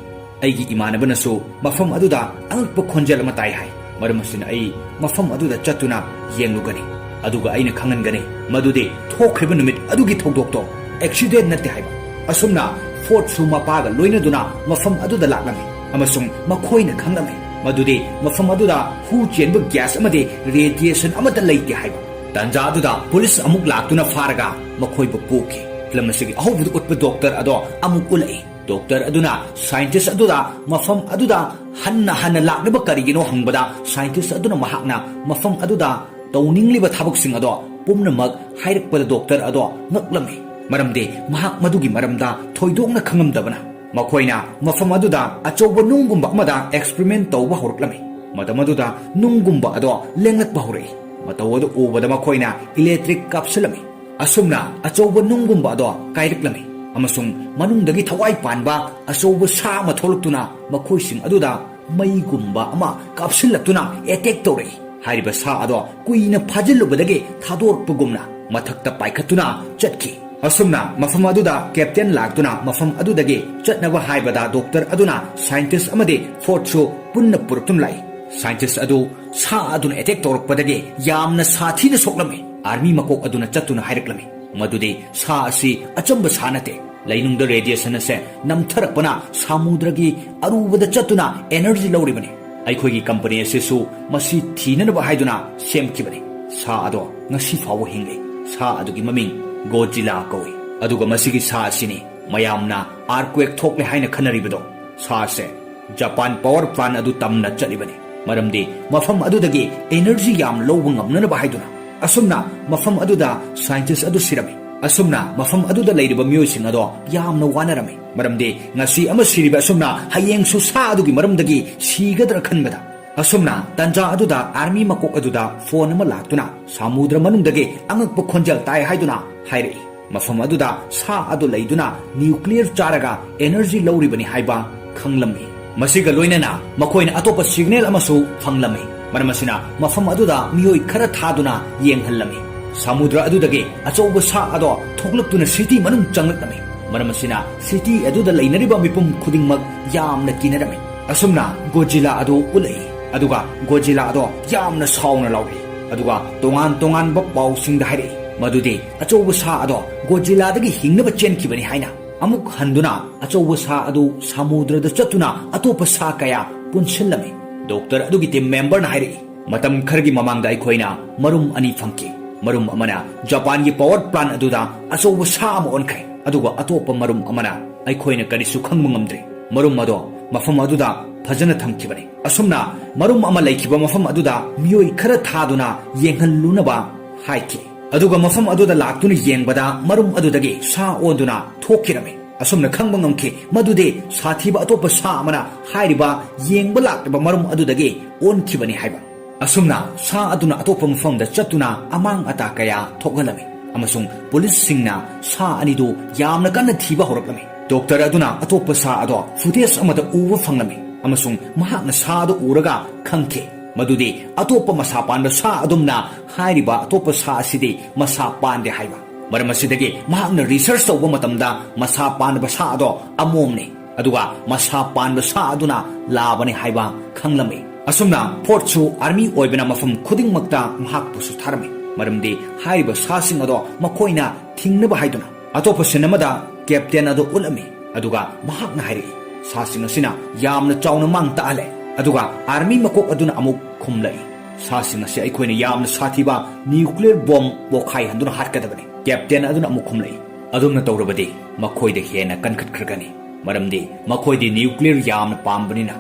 aigi imanabanasu mafam aduda angakpa khonjel ama tai hai maramasina ai mafam aduda chatuna yenglugani aduga aina khangangani madudi thokriba numit adugi thogdokto accident nate haiba asumna Ford su mapaga loinaduna mafam aduda laklami amasung makhoina khanglami madudi mafam aduda hu chenba gas amade radiation amata leite haiba tanja aduda police amuk laktuna faraga makhoiba puki flamasigi ahobudu utpa doctor ado amuk ulai doctor aduna scientist aduda mafam aduda hanna laknaba karigino hangbada scientist aduna mahakna mafam aduda tawningliba thabuksing ado pumnamak hairakpada doctor ado ngaklami maramde mahak madugi maramda thoidokna khangamdabana makhoina mafam aduda achouba nunggumba amada experiment tawba horaklami madamaduda nunggumba ado lenglakba horei matawadu ubada makhoina electric kapsulami asumna achouba nunggumba ado kairaklami amasung manungdagi thawai panba achouba sa ma tholuktuna makhoising aduda maigumba ama kapsullaktuna attack tawrei hariba sa ado kuina phajillubadagi thadorpagumna mathakta paikhatuna chatki asumna mafam aduda captain laktuna mafam adudagi chatnaba haibada doctor aduna scientist amade Ford su punna purtum lai scientist adu sa aduna attack tawrukpadagi yamna sathina soklami army makok aduna chatuna haireklami madudi sa asi achamba sanate lainungda radiation ase namtharakpana samudragi arubada chatuna energy lawribani aikhoigi company asisu masi thinanaba haiduna semkibani sa ado ngasi fawo hingle sa adugi maming Godzilla koi aduga masigi sa asini mayamna earthquake thokle haina khanaribado sa se Japan power plant adu tamna chalibani maramdi mafam adudagi energy yam lowba ngamnana ba haiduna asumna mafam aduda scientist adu sirami asumna mafam aduda leiriba myoising ado yamna wanarami maramdi ngasi ama siriba asumna hayeng su sa adugi maramdagi sigadra khanbada asumna tanja aduda army makok aduda phone ama laktuna samudra manungdagi angakpa khonjal tai haiduna hairei mafam aduda sa adu leiduna nuclear charaga energy lawribani haiba khanglami masiga loinana makoina atopa signal amasu phanglami maramasina mafam aduda miyoi khara thaduna yenghallami samudra adudagi achouba sa ado thoklaktuna city manung changlakami maramasina city aduda leinariba mipum khudingmak yamna kinarami asumna Godzilla adu ulai aduga Godzilla ado yamna sauna lawi aduga tongan ba pausing da hairei ꯃꯗꯨꯗꯤ ꯑꯆꯧꯕ ꯁꯥ ꯑꯗꯣ ꯒꯣꯖꯤꯂꯥꯗꯒꯤ ꯍꯤꯡꯅꯕ ꯆꯦꯟꯈꯤꯕꯅꯤ ꯍꯥꯏꯅ ꯑꯃꯨꯛ ꯍꯟꯗꯨꯅ ꯑꯆꯧꯕ ꯁꯥ ꯑꯗꯨ ꯁꯃꯨꯗ꯭ꯔꯗ ꯆꯠꯇꯨꯅ ꯑꯇꯣꯞꯄ ꯁꯥ ꯀꯌꯥ ꯄꯨꯟꯁꯤꯜꯂꯝꯃꯤ ꯗꯣꯛꯇꯔ ꯑꯗꯨꯒꯤ ꯇꯤꯝ ꯃꯦꯝꯕꯔꯅ ꯍꯥꯏꯔꯛꯏ ꯃꯇꯝ ꯈꯔꯒꯤ ꯃꯃꯥꯡꯗ ꯑꯩꯈꯣꯏꯅ ꯃꯔꯨꯝ ꯑꯅꯤ ꯐꯪꯈꯤ ꯃꯔꯨꯝ ꯑꯃꯅ ꯖꯄꯥꯟꯒꯤ ꯄꯥꯋꯔ ꯄ꯭ꯂꯥꯟ ꯑꯗꯨꯗ ꯑꯆꯧꯕ ꯁꯥ ꯑꯃ ꯑꯣꯟꯈ꯭ꯔꯦ ꯑꯗꯨꯒ ꯑꯇꯣꯞꯄ ꯃꯔꯨꯝ ꯑꯃꯅ ꯑꯩꯈꯣꯏꯅ ꯀꯔꯤꯁꯨ ꯈꯪꯕ ꯉꯝꯗ꯭ꯔꯦ ꯃꯔꯨꯝ ꯑꯗꯣ ꯃꯐꯝ ꯑꯗꯨꯗ ꯐꯖꯅ ꯊꯝꯈꯤꯕꯅꯤ ꯑꯁꯨꯝꯅ ꯃꯔꯨꯝ ꯑꯃ ꯂꯩꯈꯤꯕ ꯃꯐꯝ ꯑꯗꯨꯗ ꯃꯤꯑꯣꯏ ꯈꯔ ꯊꯥꯗꯨꯅ ꯌꯦꯡꯍꯜꯂꯨꯅꯕ ꯍꯥꯏꯈꯤ ꯑꯗꯨꯒ ꯃꯐꯝ ꯑꯗꯨꯗ ꯂꯥꯛꯇꯨꯅ ꯌꯦꯡꯕꯗ ꯃꯔꯨꯝ ꯑꯗꯨꯗꯒꯤ ꯁꯥ ꯑꯣꯟꯗꯨꯅ ꯊꯣꯛꯈꯤꯔꯝꯃꯤ ꯑꯁꯨꯝꯅ ꯈꯪꯕ ꯉꯝꯈꯤ ꯃꯗꯨꯗꯤ ꯁꯥꯊꯤꯕ ꯑꯇꯣꯞꯄ ꯁꯥ ꯑꯃꯅ ꯍꯥꯏꯔꯤꯕ ꯌꯦꯡꯕ ꯂꯥꯛꯂꯤꯕ ꯃꯔꯨꯝ ꯑꯗꯨꯗꯒꯤ ꯑꯣꯟꯈꯤꯕꯅꯤ ꯍꯥꯏꯕ ꯑꯁꯨꯝꯅ ꯁꯥ ꯑꯗꯨꯅ ꯑꯇꯣꯞꯄ ꯃꯐꯝꯗ ꯆꯠꯇꯨꯅ ꯑꯃꯥꯡ ꯑꯇꯥ ꯀꯌꯥ ꯊꯣꯛꯍꯜꯂꯝꯃꯤ ꯑꯃꯁꯨꯡ ꯄꯨꯂꯤꯁꯁꯤꯡꯅ ꯁꯥ ꯑꯅꯤꯗꯨ ꯌꯥꯝꯅ ꯀꯟꯅ ꯊꯤꯕ ꯍꯧꯔꯛꯂꯝꯃꯤ ꯗꯣꯛꯇꯔ ꯑꯗꯨꯅ ꯑꯇꯣꯞꯄ ꯁꯥ ꯑꯗꯣ ꯐꯨꯇꯦꯖ ꯑꯃꯗ ꯎꯕ ꯐꯪꯂꯝꯃꯤ ꯑꯃꯁꯨꯡ ꯃꯍꯥꯛꯅ ꯁꯥ ꯑꯗꯨ ꯎꯔꯒ ꯈꯪꯈꯤ ꯃꯗꯨꯗꯤ ꯑꯇꯣꯞꯄ ꯃꯁꯥ ꯄꯥꯟꯕ ꯁꯥ ꯑꯗꯨꯝꯅ ꯍꯥꯏꯔꯤꯕ ꯑꯇꯣꯞꯄ ꯁꯥ ꯑꯁꯤꯗꯤ ꯃꯁꯥ ꯄꯥꯟꯗꯦ ꯍꯥꯏꯕ ꯃꯔꯝ ꯑꯁꯤꯗꯒꯤ ꯃꯍꯥꯛꯅ ꯔꯤꯁꯔꯆ ꯇꯧꯕ ꯃꯇꯝꯗ ꯃꯁꯥ ꯄꯥꯟꯕ ꯁꯥ ꯑꯗꯣ ꯑꯃꯣꯝꯅꯤ ꯑꯗꯨꯒ ꯃꯁꯥ ꯄꯥꯟꯕ ꯁꯥ ꯑꯗꯨꯅ ꯂꯥꯕꯅꯤ ꯍꯥꯏꯕ ꯈꯪꯂꯝꯃꯤ ꯑꯁꯨꯝꯅ ꯐꯣꯔꯠꯁꯨ ꯑꯥꯔꯃꯤ ꯑꯣꯏꯕꯅ ꯃꯐꯝ ꯈꯨꯗꯤꯡꯃꯛꯇ ꯃꯍꯥꯛꯄꯨꯁꯨ ꯊꯥꯔꯝꯃꯤ ꯃꯔꯝꯗꯤ ꯍꯥꯏꯔꯤꯕ ꯁꯥꯁꯤꯡ ꯑꯗꯣ ꯃꯈꯣꯏꯅ ꯊꯤꯡꯅꯕ ꯍꯥꯏꯗꯨꯅ ꯑꯇꯣꯞꯄ ꯁꯤꯟ ꯑꯃꯗ ꯀꯦꯞꯇꯦꯟ ꯑꯗꯨ ꯎꯠꯂꯝꯃꯤ ꯑꯗꯨꯒ ꯃꯍꯥꯛꯅ ꯍꯥꯏꯔꯛꯏ ꯁꯥꯁꯤꯡ ꯑꯁꯤꯅ ꯌꯥꯝꯅ ꯆꯥꯎꯅ ꯃꯥꯡ ꯇꯥꯛꯍꯜꯂꯦ ꯑꯗꯨꯒ ꯑꯥꯔꯃꯤ ꯃꯀꯣꯛ ꯑꯗꯨꯅ ꯑꯃꯨꯛ ꯈꯨꯝꯂꯛꯏ ꯁꯥꯁꯤꯡ ꯑꯁꯤ ꯑꯩꯈꯣꯏꯅ ꯌꯥꯝꯅ ꯁꯥꯊꯤꯕ ꯅ꯭ꯌꯨꯀ꯭ꯂꯤꯌꯔ ꯕꯣꯝ ꯄꯣꯈꯥꯏꯍꯟꯗꯨꯅ ꯍꯥꯠꯀꯗꯕꯅꯤ ꯀꯦꯞꯇꯦꯟ ꯑꯗꯨꯅ ꯑꯃꯨꯛ ꯈꯨꯝꯂꯛꯏ ꯑꯗꯨꯝꯅ ꯇꯧꯔꯕꯗꯤ ꯃꯈꯣꯏꯗ ꯍꯦꯟꯅ ꯀꯟꯈꯠꯈ꯭ꯔꯒꯅꯤ ꯃꯔꯝꯗꯤ ꯃꯈꯣꯏꯗꯤ ꯅ꯭ꯌꯨꯀ꯭ꯂꯤꯌꯔ ꯌꯥꯝꯅ ꯄꯥꯝꯕꯅꯤꯅ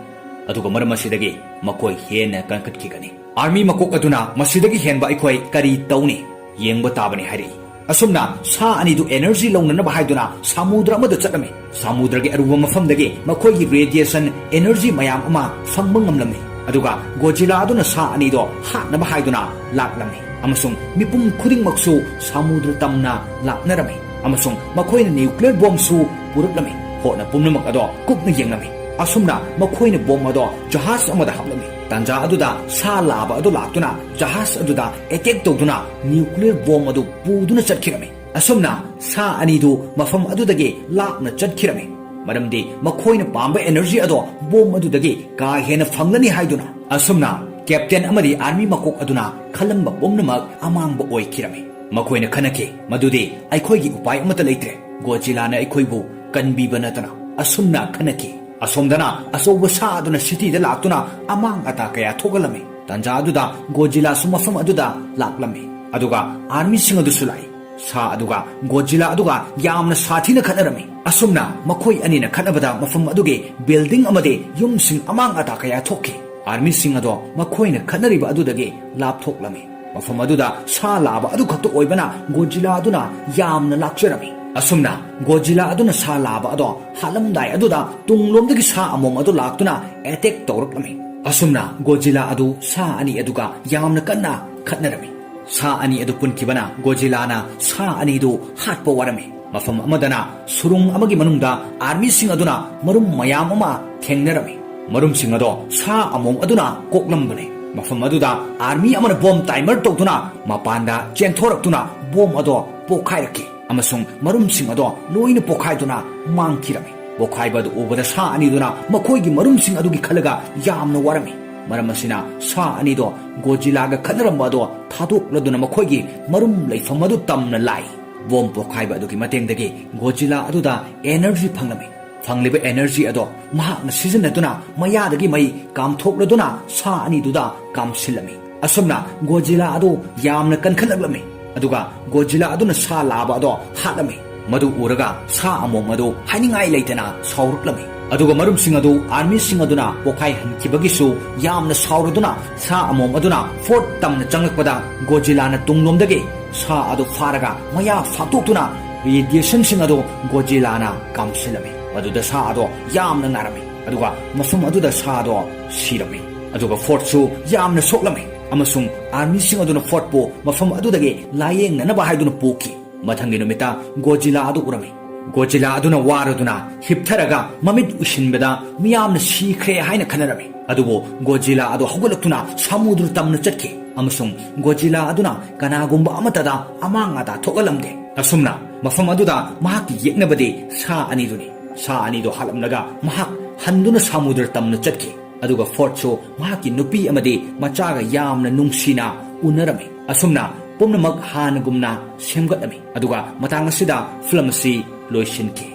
ꯑꯗꯨꯒ ꯃꯔꯝ ꯑꯁꯤꯗꯒꯤ ꯃꯈꯣꯏ ꯍꯦꯟꯅ ꯀꯟꯈꯠꯈꯤꯒꯅꯤ ꯑꯥꯔꯃꯤ ꯃꯀꯣꯛ ꯑꯗꯨꯅ ꯃꯁꯤꯗꯒꯤ ꯍꯦꯟꯕ ꯑꯩꯈꯣꯏ ꯀꯔꯤ ꯇꯧꯅꯤ ꯌꯦꯡꯕ ꯇꯥꯕꯅꯤ ꯍꯥꯏꯔꯛꯏ ꯑꯁꯨꯝꯅ ꯁꯥ ꯑꯅꯤꯗꯨ एनर्जी लौननबा हाइदुना समुद्र अमदा चटलमे समुद्र के अरुब मफमदगे मखोइगी रेडिएशन एनर्जी मयाम अमा फंगबा ngamlame aduga गोजिला अदुना सा अनिदो हाटनबा हाइदुना लाक्लमे अमसुंग मिपुम खुदिंगमक्सु समुद्र तमना लाक्नरमे अमसुंग मखोइना न्यूक्लियर बॉम्ब सु पुरक्लमे होना पुमनमक अदो कुपना येंगलमे असुमना मखोइना बॉम्ब अदो जहाज अमदा हापलमे तंजा अदुदा सा लाबा अदो लाक्तुना जहाज अदुदा अटैक तौदुना न्यूक्लियर बॉम्ब अदो पुदुना चटखिरमे असुमना सा अनिदु मफम अदुदगे लाक्ना चटखिरमे मरमदि मखोइना पांबा एनर्जी अदो बॉम्ब अदुदगे का हेना फंगलनी हाइदुना असुमना कैप्टन अमरी आर्मी मकोक अदुना खलंबा पुमनमक अमांगबा ओइखिरमे मखोइना खनके मदुदि अखोइगी उपाय अमता लेत्रे गोजिलाना अखोइबु कनबीबा नतना असुमना खनके असोमदना असोबा सा अदुना सिटीदा लाक्तुना अमांग अता कया थोगलमे तंजा अदुदा गोजिला सु मफम अदुदा लाक्लमे अदुगा आर्मी सिंग अदुसु लाई सा अदुगा गोजिला अदुगा यामना साथीना खनरमे असुमना मखोइ अनिना खनबदा मफम अदुगे बिल्डिंग अमदे युमसिंग अमांग अता कया थोके आर्मी सिंग अदो मखोइना खनरिबा अदुदगे लापथोक्लमे मफम अदुदा सा लाबा अदु खत्तो ओइबना गोजिला अदुना यामना लाक्चरमे असुमना गोजिला अदुना सा लाबा अदो हालमदाय अदुदा तुंगलोमदगी सा अमोम अदु लाक्तुना अटैक तौरक्लमे असुमना गोजिला अदु सा अनि अदुगा यामना कन्ना खतनरमे सा अनि अदु पुनखिबना गोजिलाना सा अनि दु हाटपा वारमे मफम अमदना सुरुंग अमगी मनुंगदा आर्मी सिंग अदुना मरुम मयाम अमा थेंगनरमे मरुम सिंग अदो सा अमोम अदुना कोक्लमबने मफम अदुदा आर्मी अमना बॉम्ब टाइमर तौदुना मपांदा चेंथोरक्तुना बॉम्ब अदो पोखाइरके अमसुंग मरुम सिंग अदो लोइना पोखाइदुना मांगखिरमे पोखाइबदु उबदा सा अनिदुना मखोइगी मरुम सिंग अदुगी खलगा यामना वारमे मरम असिना सा अनिदो गोजिलागा खनरम्बदो थादोक्लदुना मखोइगी मरुम लैफम अदु तमना लाई बॉम्ब पोखाइबा अदुगी मतेंगदगी गोजिला अदुदा एनर्जी फंगलमे फंगलिबा एनर्जी अदो महाकना सिजनदुना मयादगी मई कामथोक्लदुना सा अनिदुदा कामसिलमे असुमना गोजिला अदो यामना कनखलगलमे अदुगा गोजिला अदुना सा लाबा अदो हालमे मदु उरगा सा अमोम अदो हाइनिंगाई लेतना साउरुक्लमे अदुगा मरुम सिंग अदु आर्मी सिंग अदुना पोखाइ हनखिबगिसु यामना साउरदुना सा अमोम अदुना फोर्ट तमना चंगलकपदा गोजिलाना तुंगलोमदगे सा अदु फारगा मया फातोक्तुना रेडिएशन सिंग अदो गोजिलाना कामसिलमे अदुदा सा अदो यामना नारमे अदुगा मफम अदुदा सा अदो सिरमे अदुगा फोर्ट सु यामना सोक्लमे अमसुंग आर्मी सिंग अदुना फोर्ट पो मफम अदुदगे लायेंगनबा हाइदुना पोखि मथंगी नुमिता गोजिला अदु उरमे गोजिला अदुना वारदुना हिपथरगा ममित उसिनबदा मियामना सीख्रे हाइना खनरमे अदुबो गोजिला अदु हगुलक्तुना समुद्र तमना चटके अमसुंग गोजिला अदुना कनागुंबा अमतदा अमांगादा थोगलमदे असुमना मफम अदुदा महाकी येक्नबदे सा अनिदुनी सा अनिदो हालमनगा महाक हंदुना समुद्र तमना चटके अदुगा फोर्ट सो महाकी नुपी अमदे मचागा यामना नुंगसिना उनरमे असुमना ꯄꯨꯝꯅꯃꯛ ꯍꯥꯟꯅꯒꯨꯝꯅ ꯁꯦꯝꯒꯠꯂꯝꯃꯤ ꯑꯗꯨꯒ ꯃꯇꯥꯡ ꯑꯁꯤꯗ ꯐꯤꯂꯝ ꯑꯁꯤ ꯂꯣꯏꯁꯤꯟꯈꯤ꯫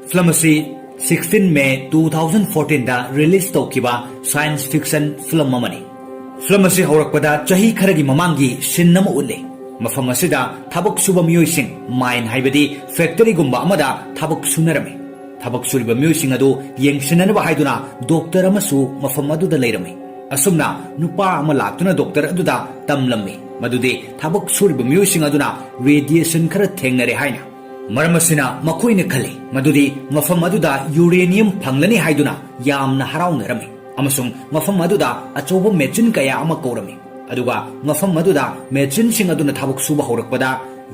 ꯐꯤꯂꯝ ꯑꯁꯤ 16 ꯃꯦ 2014ꯗ ꯔꯤꯂꯤꯖ ꯇꯧꯈꯤꯕ ꯁꯥꯏꯟꯁ ꯐꯤꯛꯁꯟ ꯐꯤꯂꯝ ꯑꯃꯅꯤ꯫ ꯐꯤꯂꯝ ꯑꯁꯤ ꯍꯧꯔꯛꯄꯗ ꯆꯍꯤ ꯈꯔꯒꯤ ꯃꯃꯥꯡꯒꯤ ꯁꯤꯟ ꯑꯃ ꯎꯠꯂꯤ꯫ ꯃꯐꯝ ꯑꯁꯤꯗ ꯊꯕꯛ ꯁꯨꯕ ꯃꯤꯑꯣꯏꯁꯤꯡ ꯃꯥꯏꯟ ꯍꯥꯏꯕꯗꯤ ꯐꯦꯛꯇꯔꯤꯒꯨꯝꯕ ꯑꯃꯗ ꯊꯕꯛ ꯁꯨꯅꯔꯝꯃꯤ꯫ ꯊꯕꯛ ꯁꯨꯔꯤꯕ ꯃꯤꯑꯣꯏꯁꯤꯡ ꯑꯗꯨ ꯌꯦꯡꯁꯤꯟꯅꯅꯕ ꯍꯥꯏꯗꯨꯅ ꯗꯣꯛꯇꯔ ꯑꯃꯁꯨ ꯃꯐꯝ ꯑꯗꯨꯗ ꯂꯩꯔꯝꯃꯤ꯫ ꯑꯁꯨꯝꯅ ꯅꯨꯄꯥ ꯑꯃ ꯂꯥꯛꯇꯨꯅ ꯗꯣꯛꯇꯔ ꯑꯗꯨꯗ ꯇꯝꯂꯝꯃꯤ ꯃꯗꯨꯗꯤ ꯊꯕꯛ ꯁꯨꯔꯤꯕ ꯃꯤꯑꯣꯏꯁꯤꯡ ꯑꯗꯨꯅ ꯔꯦꯗꯤꯌꯦꯁꯟ ꯈꯔ ꯊꯦꯡꯅꯔꯦ ꯍꯥꯏꯅ꯫ ꯃꯔꯝ ꯑꯁꯤꯅ ꯃꯈꯣꯏꯅ ꯈꯜꯂꯤ ꯃꯗꯨꯗꯤ ꯃꯐꯝ ꯑꯗꯨꯗ ꯌꯨꯔꯦꯅꯤꯌꯝ ꯐꯪꯂꯅꯤ ꯍꯥꯏꯗꯨꯅ ꯌꯥꯝꯅ ꯍꯔꯥꯎꯅꯔꯝꯃꯤ ꯑꯃꯁꯨꯡ ꯃꯐꯝ ꯑꯗꯨꯗ ꯑꯆꯧꯕ ꯃꯦꯆꯤꯟ ꯀꯌꯥ ꯑꯃ ꯀꯧꯔꯝꯃꯤ ꯑꯗꯨꯒ ꯃꯐꯝ ꯑꯗꯨꯗ ꯃꯦꯆꯤꯟꯁꯤꯡ ꯑꯗꯨꯅ ꯊꯕꯛ ꯁꯨꯕ ꯍꯧꯔꯛꯄꯗ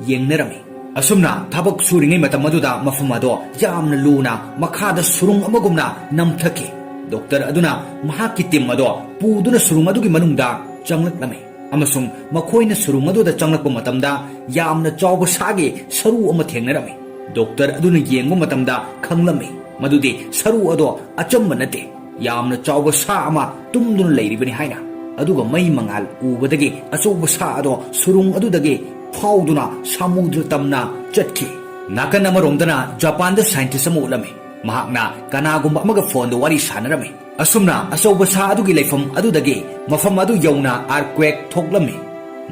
ꯌꯦꯡꯅꯔꯝꯃꯤ꯫ ꯑꯁꯨꯝꯅ ꯊꯕꯛ ꯁꯨꯔꯤꯉꯩ ꯃꯇꯝ ꯑꯗꯨꯗ ꯃꯐꯝ ꯑꯗꯣ ꯌꯥꯝꯅ ꯂꯨꯅ ꯃꯈꯥꯗ ꯁꯨꯔꯨꯡ ꯑꯃꯒꯨꯝꯅ ꯅꯝꯊꯈꯤ꯫ ꯗꯣꯛꯇꯔ ꯑꯗꯨꯅ ꯃꯍꯥꯛꯀꯤ ꯇꯤꯝ ꯑꯗꯣ ꯄꯨꯗꯨꯅ ꯁꯨꯔꯨꯡ ꯑꯗꯨꯒꯤ ꯃꯅꯨꯡꯗ ꯆꯪꯂꯛꯂꯝꯃꯤ ꯑꯃꯁꯨꯡ ꯃꯈꯣꯏꯅ ꯁꯨꯔꯨꯡ ꯑꯗꯨꯗ ꯆꯪꯂꯛꯄ ꯃꯇꯝꯗ ꯌꯥꯝꯅ ꯆꯥꯎꯕ ꯁꯥꯒꯤ ꯁꯔꯨ ꯑꯃ ꯊꯦꯡꯅꯔꯝꯃꯤ꯫ ꯗꯣꯛꯇꯔ ꯑꯗꯨꯅ ꯌꯦꯡꯕ ꯃꯇꯝꯗ ꯈꯪꯂꯝꯃꯤ ꯃꯗꯨꯗꯤ ꯁꯔꯨ ꯑꯗꯣ ꯑꯆꯝꯕ ꯅꯠꯇꯦ, ꯌꯥꯝꯅ ꯆꯥꯎꯕ ꯁꯥ ꯑꯃ ꯇꯨꯝꯗꯨꯅ ꯂꯩꯔꯤꯕꯅꯤ ꯍꯥꯏꯅ꯫ ꯑꯗꯨꯒ ꯃꯩ ꯃꯉꯥꯜ ꯎꯕꯗꯒꯤ ꯑꯆꯧꯕ ꯁꯥ ꯑꯗꯣ ꯁꯨꯔꯨꯡ ꯑꯗꯨꯗꯒꯤ ꯐꯥꯎꯗꯨꯅ ꯁꯃꯨꯗ꯭ꯔ ꯇꯝꯅ ꯆꯠꯈꯤ꯫ ꯅꯥꯀꯟ ꯑꯃꯔꯣꯝꯗꯅ ꯖꯄꯥꯟꯗ ꯁꯥꯏꯟꯇꯤꯁ ꯑꯃ ꯎꯠꯂꯝꯃꯤ꯫ ꯃꯍꯥꯛꯅ ꯀꯅꯥꯒꯨꯝꯕ ꯑꯃꯒ ꯐꯣꯟꯗ ꯋꯥꯔꯤ ꯁꯥꯟꯅꯔꯝꯃꯤ꯫ ꯑꯁꯨꯝꯅ ꯑꯆꯧꯕ ꯁꯥ ꯑꯗꯨꯒꯤ ꯂꯩꯐꯝ ꯑꯗꯨꯗꯒꯤ ꯃꯐꯝ ꯑꯗꯨ ꯌꯧꯅ ꯑꯥꯔꯊꯀ꯭ꯋꯦꯛ ꯊꯣꯛꯂꯝꯃꯤ꯫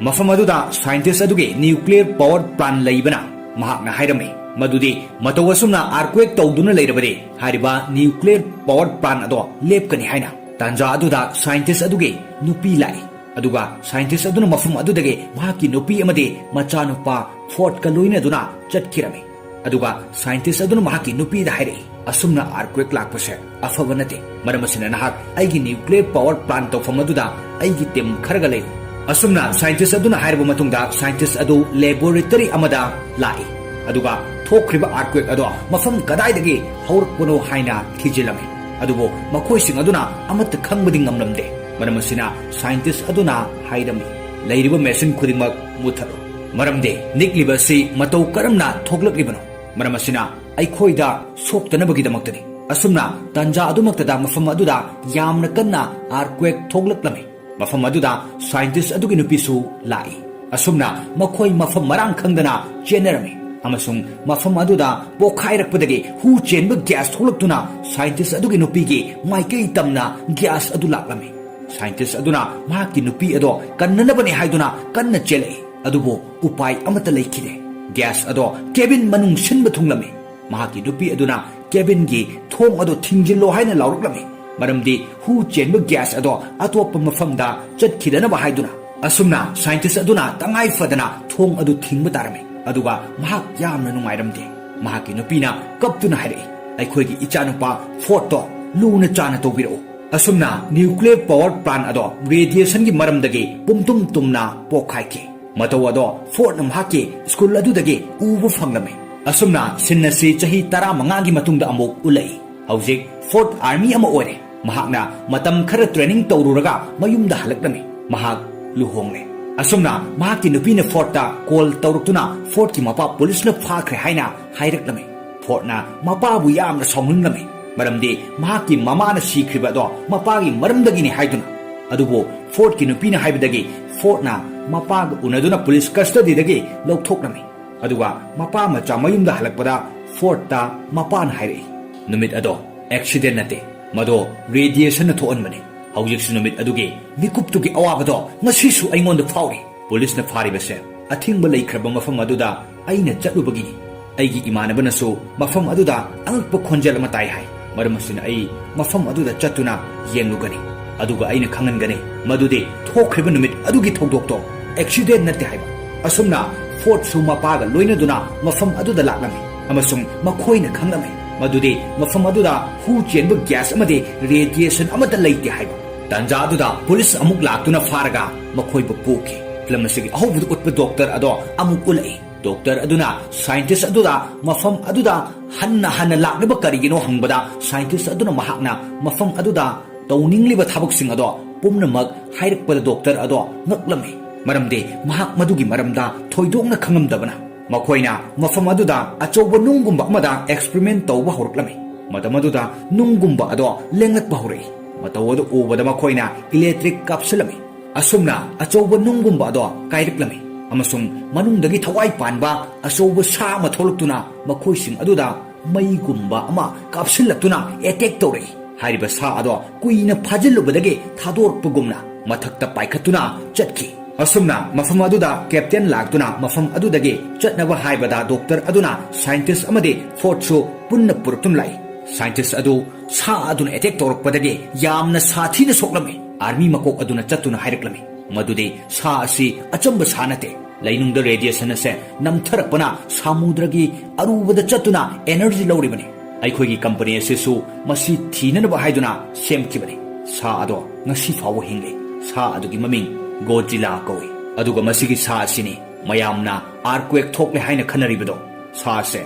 ꯃꯐꯝ ꯑꯗꯨꯗ ꯁꯥꯏꯟꯇꯤꯁ ꯑꯗꯨꯒꯤ ꯅ꯭ꯌꯨꯀ꯭ꯂꯤꯌꯔ ꯄꯥꯋꯔ ꯄ꯭ꯂꯥꯟ ꯂꯩꯕꯅ ꯃꯍꯥꯛꯅ ꯍꯥꯏꯔꯝꯃꯤ ꯃꯗꯨꯗꯤ ꯃꯇꯧ ꯑꯁꯨꯝꯅ ꯑꯥꯔꯊꯀ꯭ꯋꯦꯛ ꯇꯧꯗꯨꯅ ꯂꯩꯔꯕꯗꯤ ꯍꯥꯏꯔꯤꯕ ꯅ꯭ꯌꯨꯀ꯭ꯂꯤꯌꯔ ꯄꯥꯋꯔ ꯄ꯭ꯂꯥꯟ ꯑꯗꯣ ꯂꯦꯞꯀꯅꯤ ꯍꯥꯏꯅ꯫ ꯇꯥꯟꯖꯥ ꯑꯗꯨꯗ ꯁꯥꯏꯟꯇꯤꯁ ꯑꯗꯨꯒꯤ ꯅꯨꯄꯤ ꯂꯥꯛꯏ ꯑꯗꯨꯒ ꯁꯥꯏꯟꯇꯤꯁ ꯑꯗꯨꯅ ꯃꯐꯝ ꯑꯗꯨꯗꯒꯤ ꯃꯍꯥꯛꯀꯤ ꯅꯨꯄꯤ ꯑꯃꯗꯤ ꯃꯆꯥꯅꯨꯄꯥ ꯐꯣꯔꯠꯀ ꯂꯣꯏꯅꯗꯨꯅ ꯆꯠꯈꯤꯔꯝꯃꯤ꯫ ꯑꯗꯨꯒ ꯁꯥꯏꯟꯇꯤꯁ ꯑꯗꯨꯅ ꯃꯍꯥꯛꯀꯤ ꯅꯨꯄꯤꯗ ꯍꯥꯏꯔꯛꯏ ꯑꯁꯨꯝꯅ ꯑꯥꯔꯊꯀ꯭ꯋꯦꯛ ꯂꯥꯛꯄꯁꯦ ꯑꯐꯕ ꯅꯠꯇꯦ, ꯃꯔꯝ ꯑꯁꯤꯅ ꯅꯍꯥꯛ ꯑꯩꯒꯤ ꯅ꯭ꯌꯨꯀ꯭ꯂꯤꯌꯔ ꯄꯥꯋꯔ ꯄ꯭ꯂꯥꯟ ꯇꯧꯐꯝ ꯑꯗꯨꯗ ꯑꯩꯒꯤ ꯇꯤꯝ ꯈꯔꯒ ꯂꯩꯌꯨ꯫ ꯑꯁꯨꯝꯅ ꯁꯥꯏꯟꯇꯤꯁ ꯑꯗꯨꯅ ꯍꯥꯏꯔꯕ ꯃꯇꯨꯡꯗ ꯁꯥꯏꯟꯇꯤꯁ ꯑꯗꯨ ꯂꯦꯕꯣꯔꯦꯇꯔꯤ ꯑꯃꯗ ꯂꯥꯛꯏ ꯑꯗꯨꯒ ꯊꯣꯛꯈ꯭ꯔꯤꯕ ꯑꯥꯔꯊꯀ꯭ꯋꯦꯛ ꯑꯗꯣ ꯃꯐꯝ ꯀꯗꯥꯏꯗꯒꯤ ꯍꯧꯔꯛꯄꯅꯣ ꯍꯥꯏꯅ ꯊꯤꯖꯤꯜꯂꯝꯃꯤ꯫ ꯑꯗꯨꯕꯨ ꯃꯈꯣꯏꯁꯤꯡ ꯑꯗꯨꯅ ꯑꯃꯠꯇ ꯈꯪꯕꯗꯤ ꯉꯝꯂꯝꯗꯦ꯫ ꯃꯔꯝ ꯑꯁꯤꯅ ꯁꯥꯏꯟꯇꯤꯁ ꯑꯗꯨꯅ ꯍꯥꯏꯔꯝꯃꯤ ꯂꯩꯔꯤꯕ ꯃꯦꯁꯤꯟ ꯈꯨꯗꯤꯡꯃꯛ ꯃꯨꯠꯊꯠꯂꯨ, ꯃꯔꯝꯗꯤ ꯅꯤꯛꯂꯤꯕ ꯑꯁꯤ ꯃꯇꯧ ꯀꯔꯝꯅ ꯊꯣꯛꯂꯛꯂꯤꯕꯅꯣ, ꯃꯔꯝ ꯑꯁꯤꯅ ꯑꯩꯈꯣꯏꯗ ꯁꯣꯛꯇꯅꯕꯒꯤꯗꯃꯛꯇꯅꯤ꯫ ꯑꯁꯨꯝꯅ ꯇꯥꯟꯖꯥ ꯑꯗꯨꯃꯛꯇꯗ ꯃꯐꯝ ꯑꯗꯨꯗ ꯌꯥꯝꯅ ꯀꯟꯅ ꯑꯥꯔꯊꯀ꯭ꯋꯦꯛ ꯊꯣꯛꯂꯛꯂꯝꯃꯤ꯫ ꯃꯐꯝ ꯑꯗꯨꯗ ꯁꯥꯏꯟꯇꯤꯁ ꯑꯗꯨꯒꯤ ꯅꯨꯄꯤꯁꯨ ꯂꯥꯛꯏ꯫ ꯑꯁꯨꯝꯅ ꯃꯈꯣꯏ ꯃꯐꯝ ꯃꯔꯥꯡ ꯈꯪꯗꯅ ꯆꯦꯟꯅꯔꯝꯃꯤ ꯑꯃꯁꯨꯡ ꯃꯐꯝ ꯑꯗꯨꯗ ꯄꯣꯈꯥꯏꯔꯛꯄꯗꯒꯤ ꯍꯨ ꯆꯦꯟꯕ ꯒ꯭ꯌꯥꯁ ꯊꯣꯛꯂꯛꯇꯨꯅ ꯁꯥꯏꯟꯇꯤꯁ ꯑꯗꯨꯒꯤ ꯅꯨꯄꯤꯒꯤ ꯃꯥꯏꯀꯩ ꯇꯝꯅ ꯒ꯭ꯌꯥꯁ ꯑꯗꯨ ꯂꯥꯛꯂꯝꯃꯤ꯫ ꯁꯥꯏꯟꯇꯤꯁ ꯑꯗꯨꯅ ꯃꯍꯥꯛꯀꯤ ꯅꯨꯄꯤ ꯑꯗꯣ ꯀꯟꯅꯅꯕꯅꯤ ꯍꯥꯏꯗꯨꯅ ꯀꯟꯅ ꯆꯦꯜꯂꯛꯏ ꯑꯗꯨꯕꯨ ꯎꯄꯥꯏ ꯑꯃꯠꯇ ꯂꯩꯈꯤꯗꯦ꯫ ꯒ꯭ꯌꯥꯁ ꯑꯗꯣ ꯀꯦꯕꯤꯟ ꯃꯅꯨꯡ ꯁꯤꯟꯕ ꯊꯨꯡꯂꯝꯃꯤ꯫ ꯃꯍꯥꯛꯀꯤ ꯅꯨꯄꯤ ꯑꯗꯨꯅ ꯀꯦꯕꯤꯟꯒꯤ ꯊꯣꯡ ꯑꯗꯣ ꯊꯤꯡꯖꯤꯜꯂꯣ ꯍꯥꯏꯅ ꯂꯥꯎꯔꯛꯂꯝꯃꯤ ꯃꯔꯝꯗꯤ ꯍꯨ ꯆꯦꯟꯕ ꯒ꯭ꯌꯥꯁ ꯑꯗꯣ ꯑꯇꯣꯞꯄ ꯃꯐꯝꯗ ꯆꯠꯈꯤꯗꯅꯕ ꯍꯥꯏꯗꯨꯅ꯫ ꯑꯁꯨꯝꯅ ꯁꯥꯏꯟꯇꯤꯁ ꯑꯗꯨꯅ ꯇꯉꯥꯏ ꯐꯗꯅ ꯊꯣꯡ ꯑꯗꯨ ꯊꯤꯡꯕ ꯇꯥꯔꯝꯃꯤ ꯑꯗꯨꯒ ꯃꯍꯥꯛ ꯌꯥꯝꯅ ꯅꯨꯡꯉꯥꯏꯔꯝꯗꯦ꯫ ꯃꯍꯥꯛꯀꯤ ꯅꯨꯄꯤꯅ ꯀꯞꯇꯨꯅ ꯍꯥꯏꯔꯛꯏ ꯑꯩꯈꯣꯏꯒꯤ ꯏꯆꯥꯅꯨꯄꯥ ꯐꯣꯔꯠꯇꯣ ꯂꯨꯅ ꯆꯥꯅ ꯇꯧꯕꯤꯔꯛꯎ꯫ ꯑꯁꯨꯝꯅ ꯅ꯭ꯌꯨꯀ꯭ꯂꯤꯌꯔ ꯄꯥꯋꯔ ꯄ꯭ꯂꯥꯟ ꯑꯗꯣ ꯔꯦꯗꯤꯌꯦꯁꯟꯒꯤ ꯃꯔꯝꯗꯒꯤ ꯄꯨꯝꯇꯨꯝ ꯇꯨꯝꯅ ꯄꯣꯈꯥꯏꯈꯤ꯫ ꯃꯇꯧ ꯑꯗꯣ ꯐꯣꯔꯠꯅ ꯃꯍꯥꯛꯀꯤ ꯁ꯭ꯀꯨꯜ ꯑꯗꯨꯗꯒꯤ ꯎꯕ ꯐꯪꯂꯝꯃꯤ꯫ ꯑꯁꯨꯝꯅ ꯁꯤꯟ ꯑꯁꯤ ꯆꯍꯤ 15ꯒꯤ ꯃꯇꯨꯡꯗ ꯑꯃꯨꯛ ꯎꯠꯂꯛꯏ꯫ ꯍꯧꯖꯤꯛ ꯐꯣꯔꯠ ꯑꯥꯔꯃꯤ ꯑꯃ ꯑꯣꯏꯔꯦ꯫ ꯃꯍꯥꯛꯅ ꯃꯇꯝ ꯈꯔ ꯇ꯭ꯔꯦꯅꯤꯡ ꯇꯧꯔꯨꯔꯒ ꯃꯌꯨꯝꯗ ꯍꯜꯂꯛꯂꯝꯃꯤ꯫ ꯃꯍꯥꯛ ꯂꯨꯍꯣꯡꯂꯦ꯫ ꯑꯁꯨꯝꯅ ꯃꯍꯥꯛꯀꯤ ꯅꯨꯄꯤꯅ ꯐꯣꯔꯠꯇ ꯀꯣꯜ ꯇꯧꯔꯛꯇꯨꯅ ꯐꯣꯔꯠꯀꯤ ꯃꯄꯥ ꯄꯨꯂꯤꯁꯅ ꯐꯥꯈ꯭ꯔꯦ ꯍꯥꯏꯅ ꯍꯥꯏꯔꯛꯂꯝꯃꯤ꯫ ꯐꯣꯔꯠꯅ ꯃꯄꯥꯕꯨ ꯌꯥꯝꯅ ꯁꯥꯎꯅꯤꯡꯂꯝꯃꯤ ꯃꯔꯝꯗꯤ ꯃꯍꯥꯛꯀꯤ ꯃꯃꯥꯅ ꯁꯤꯈ꯭ꯔꯤꯕ ꯑꯗꯣ ꯃꯄꯥꯒꯤ ꯃꯔꯝꯗꯒꯤꯅꯤ ꯍꯥꯏꯗꯨꯅ꯫ ꯑꯗꯨꯕꯨ ꯐꯣꯔꯠꯀꯤ ꯅꯨꯄꯤꯅ ꯍꯥꯏꯕꯗꯒꯤ ꯐꯣꯔꯠꯅ ꯃꯄꯥꯒ ꯎꯅꯗꯨꯅ ꯄꯨꯂꯤꯁ ꯀꯁꯇꯗꯤꯗꯒꯤ ꯂꯧꯊꯣꯛꯂꯝꯃꯤ꯫ ꯑꯗꯨꯒ ꯃꯄꯥ ꯃꯆꯥ ꯃꯌꯨꯝꯗ ꯍꯜꯂꯛꯄꯗ ꯐꯣꯔꯠꯇ ꯃꯄꯥꯅ ꯍꯥꯏꯔꯛꯏ ꯅꯨꯃꯤꯠ ꯑꯗꯣ ꯑꯦꯛꯁꯤꯗꯦꯟ ꯅꯠꯇꯦ, ꯃꯗꯣ ꯔꯦꯗꯤꯌꯦꯁꯟꯅ ꯊꯣꯛꯍꯟꯕꯅꯤ꯫ ꯍꯧꯖꯤꯛꯁꯨ ꯅꯨꯃꯤꯠ ꯑꯗꯨꯒꯤ ꯃꯤꯀꯨꯞꯇꯨꯒꯤ ꯑꯋꯥꯕꯗꯣ ꯉꯁꯤꯁꯨ ꯑꯩꯉꯣꯟꯗ ꯐꯥꯎꯔꯤ꯫ ꯄꯨꯂꯤꯁꯅ ꯐꯥꯔꯤꯕꯁꯦ ꯑꯊꯤꯡꯕ ꯂꯩꯈ꯭ꯔꯕ ꯃꯐꯝ ꯑꯗꯨꯗ ꯑꯩꯅ ꯆꯠꯂꯨꯕꯒꯤꯅꯤ꯫ ꯑꯩꯒꯤ ꯏꯃꯥꯟꯅꯕꯅꯁꯨ ꯃꯐꯝ ꯑꯗꯨꯗ ꯑꯉꯛꯄ ꯈꯣꯟꯖꯦꯜ ꯑꯃ ꯇꯥꯏ ꯍꯥꯏ꯫ ꯃꯔꯝ ꯑꯁꯤꯅ ꯑꯩ ꯃꯐꯝ ꯑꯗꯨꯗ ꯆꯠꯇꯨꯅ ꯌꯦꯡꯂꯨꯒꯅꯤ ꯑꯗꯨꯒ ꯑꯩꯅ ꯈꯪꯍꯟꯒꯅꯤ ꯃꯗꯨꯗꯤ ꯊꯣꯛꯈ꯭ꯔꯤꯕ ꯅꯨꯃꯤꯠ ꯑꯗꯨꯒꯤ ꯊꯧꯗꯣꯛꯇꯣ ꯑꯦꯛꯁꯤꯗꯦꯟ ꯅꯠꯇꯦ ꯍꯥꯏꯕ꯫ ꯑꯁꯨꯝꯅ ꯐꯣꯔꯠꯁꯨ ꯃꯄꯥꯒ ꯂꯣꯏꯅꯗꯨꯅ ꯃꯐꯝ ꯑꯗꯨꯗ ꯂꯥꯛꯂꯝꯃꯤ ꯑꯃꯁꯨꯡ ꯃꯈꯣꯏꯅ ꯈꯪꯂꯝꯃꯤ ꯃꯗꯨꯗꯤ ꯃꯐꯝ ꯑꯗꯨꯗ ꯍꯨ ꯆꯦꯟꯕ ꯒ꯭ꯌꯥꯁ ꯑꯃꯗꯤ ꯔꯦꯗꯤꯌꯦꯁꯟ ꯑꯃꯠꯇ ꯂꯩꯇꯦ ꯍꯥꯏꯕ꯫ ꯇꯥꯟꯖꯥ ꯑꯗꯨꯗ ꯄꯨꯂꯤꯁ ꯑꯃꯨꯛ ꯂꯥꯛꯇꯨꯅ ꯐꯥꯔꯒ ꯃꯈꯣꯏꯕꯨ ꯄꯨꯈꯤ꯫ ꯐꯤꯂꯝ ꯑꯁꯤꯒꯤ ꯑꯍꯧꯕꯗ ꯎꯠꯄ ꯗꯣꯛꯇꯔ ꯑꯗꯣ ꯑꯃꯨꯛ ꯎꯠꯂꯛꯏ꯫ ꯗꯣꯛꯇꯔ ꯑꯗꯨꯅ ꯁꯥꯏꯟꯇꯤꯁ ꯑꯗꯨꯗ ꯃꯐꯝ ꯑꯗꯨꯗ ꯍꯟꯅ ꯂꯥꯛꯂꯤꯕ ꯀꯔꯤꯒꯤꯅꯣ ꯍꯪꯕꯗ ꯁꯥꯏꯟꯇꯤꯁ ꯑꯗꯨꯅ ꯃꯍꯥꯛꯅ ꯃꯐꯝ ꯑꯗꯨꯗ ꯇꯧꯅꯤꯡꯂꯤꯕ ꯊꯕꯛꯁꯤꯡ ꯑꯗꯣ ꯄꯨꯝꯅꯃꯛ ꯍꯥꯏꯔꯛꯄꯗ ꯗꯣꯛꯇꯔ ꯑꯗꯣ ꯉꯛꯂꯝꯃꯤ ꯃꯔꯝꯗꯤ ꯃꯍꯥꯛ ꯃꯗꯨꯒꯤ ꯃꯔꯝꯗ ꯊꯣꯏꯗꯣꯛꯅ ꯈꯪꯂꯝꯗꯕꯅ꯫ ꯃꯈꯣꯏꯅ ꯃꯐꯝ ꯑꯗꯨꯗ ꯑꯆꯧꯕ ꯅꯨꯡꯒꯨꯝꯕ ꯑꯃꯗ ꯑꯦꯛꯁꯄꯔꯤꯃꯦꯟ ꯇꯧꯕ ꯍꯧꯔꯛꯂꯝꯃꯤ꯫ ꯃꯇꯝ ꯑꯗꯨꯗ ꯅꯨꯡꯒꯨꯝꯕ ꯑꯗꯣ ꯂꯦꯡꯂꯛꯄ ꯍꯧꯔꯛꯏ꯫ ꯃꯇꯧ ꯑꯗꯨ ꯎꯕꯗ ꯃꯈꯣꯏꯅ ꯏꯂꯦꯛꯇ꯭ꯔꯤꯛ ꯀꯥꯞꯁꯤꯜꯂꯝꯃꯤ꯫ ꯑꯁꯨꯝꯅ ꯑꯆꯧꯕ ꯅꯨꯡꯒꯨꯝꯕ ꯑꯗꯣ ꯀꯥꯏꯔꯛꯂꯝꯃꯤ꯫ ꯑꯃꯁꯨꯡ ꯃꯅꯨꯡꯗꯒꯤ ꯊꯋꯥꯏ ꯄꯥꯟꯕ ꯑꯆꯧꯕ ꯁꯥ ꯑꯃ ꯊꯣꯛꯂꯛꯇꯨꯅ ꯃꯈꯣꯏꯁꯤꯡ ꯑꯗꯨꯗ ꯃꯩꯒꯨꯝꯕ ꯑꯃ ꯀꯥꯞꯁꯤꯜꯂꯛꯇꯨꯅ ꯑꯦꯇꯦꯛ ꯇꯧꯔꯛꯏ꯫ ꯍꯥꯏꯔꯤꯕ ꯁꯥ ꯑꯗꯣ ꯀꯨꯏꯅ ꯐꯥꯖꯤꯜꯂꯨꯕꯗꯒꯤ ꯊꯥꯗꯣꯔꯛꯄꯒꯨꯝꯅ ꯃꯊꯛꯇ ꯄꯥꯏꯈꯠꯇꯨꯅ ꯆꯠꯈꯤ꯫ ꯑꯁꯨꯝꯅ ꯃꯐꯝ ꯑꯗꯨꯗ ꯀꯦꯞꯇꯦꯟ ꯂꯥꯛꯇꯨꯅ ꯃꯐꯝ ꯑꯗꯨꯗꯒꯤ ꯆꯠꯅꯕ ꯍꯥꯏꯕꯗ ꯗꯣꯛꯇꯔ ꯑꯗꯨꯅ ꯁꯥꯏꯟꯇꯤꯁꯠ ꯑꯃꯗꯤ ꯐꯣꯔꯠꯁꯨ ꯄꯨꯟꯅ ꯄꯨꯔꯛꯇꯨꯅ ꯂꯥꯛꯏ꯫ ꯁꯥꯏꯟꯇꯤꯁꯠ ꯑꯗꯨ ꯁꯥ ꯑꯗꯨꯅ ꯑꯦꯇꯦꯛ ꯇꯧꯔꯛꯄꯗꯒꯤ ꯌꯥꯝꯅ ꯁꯥꯊꯤꯅ ꯁꯣꯛꯂꯝꯃꯤ꯫ ꯑꯥꯔꯃꯤ ꯃꯀꯣꯛ ꯑꯗꯨꯅ ꯆꯠꯇꯨꯅ ꯍꯥꯏꯔꯛꯂꯝꯃꯤ ꯃꯗꯨꯗꯤ ꯁꯥ ꯑꯁꯤ ꯑꯆꯝꯕ ꯁꯥ ꯅꯠꯇꯦ, ꯂꯩꯅꯨꯡꯗ ꯔꯦꯗꯤꯌꯦꯁꯟ ꯑꯁꯦ ꯅꯝꯊꯔꯛꯄꯅ ꯁꯃꯨꯗ꯭ꯔꯒꯤ ꯑꯔꯨꯕꯗ ꯆꯠꯇꯨꯅ ꯑꯦꯅꯔꯖꯤ ꯂꯧꯔꯤꯕꯅꯤ꯫ ꯑꯩꯈꯣꯏꯒꯤ ꯀꯝꯄꯅꯤ ꯑꯁꯤꯁꯨ ꯃꯁꯤ ꯊꯤꯅꯅꯕ ꯍꯥꯏꯗꯨꯅ ꯁꯦꯝꯈꯤꯕꯅꯤ꯫ ꯁꯥ ꯑꯗꯣ ꯉꯁꯤ ꯐꯥꯎꯕ ꯍꯤꯡꯂꯤ꯫ ꯁꯥ ꯑꯗꯨꯒꯤ ꯃꯃꯤꯡ ꯒꯣdzilla ꯀꯧꯏ꯫ ꯑꯗꯨꯒ ꯃꯁꯤꯒꯤ ꯁꯥ ꯑꯁꯤꯅꯤ ꯃꯌꯥꯝꯅ ꯑꯥꯔꯀ꯭ꯋꯦꯛ ꯊꯣꯛꯂꯦ ꯍꯥꯏꯅ ꯈꯟꯅꯔꯤꯕꯗꯣ꯫ ꯁꯥ ꯑꯁꯦ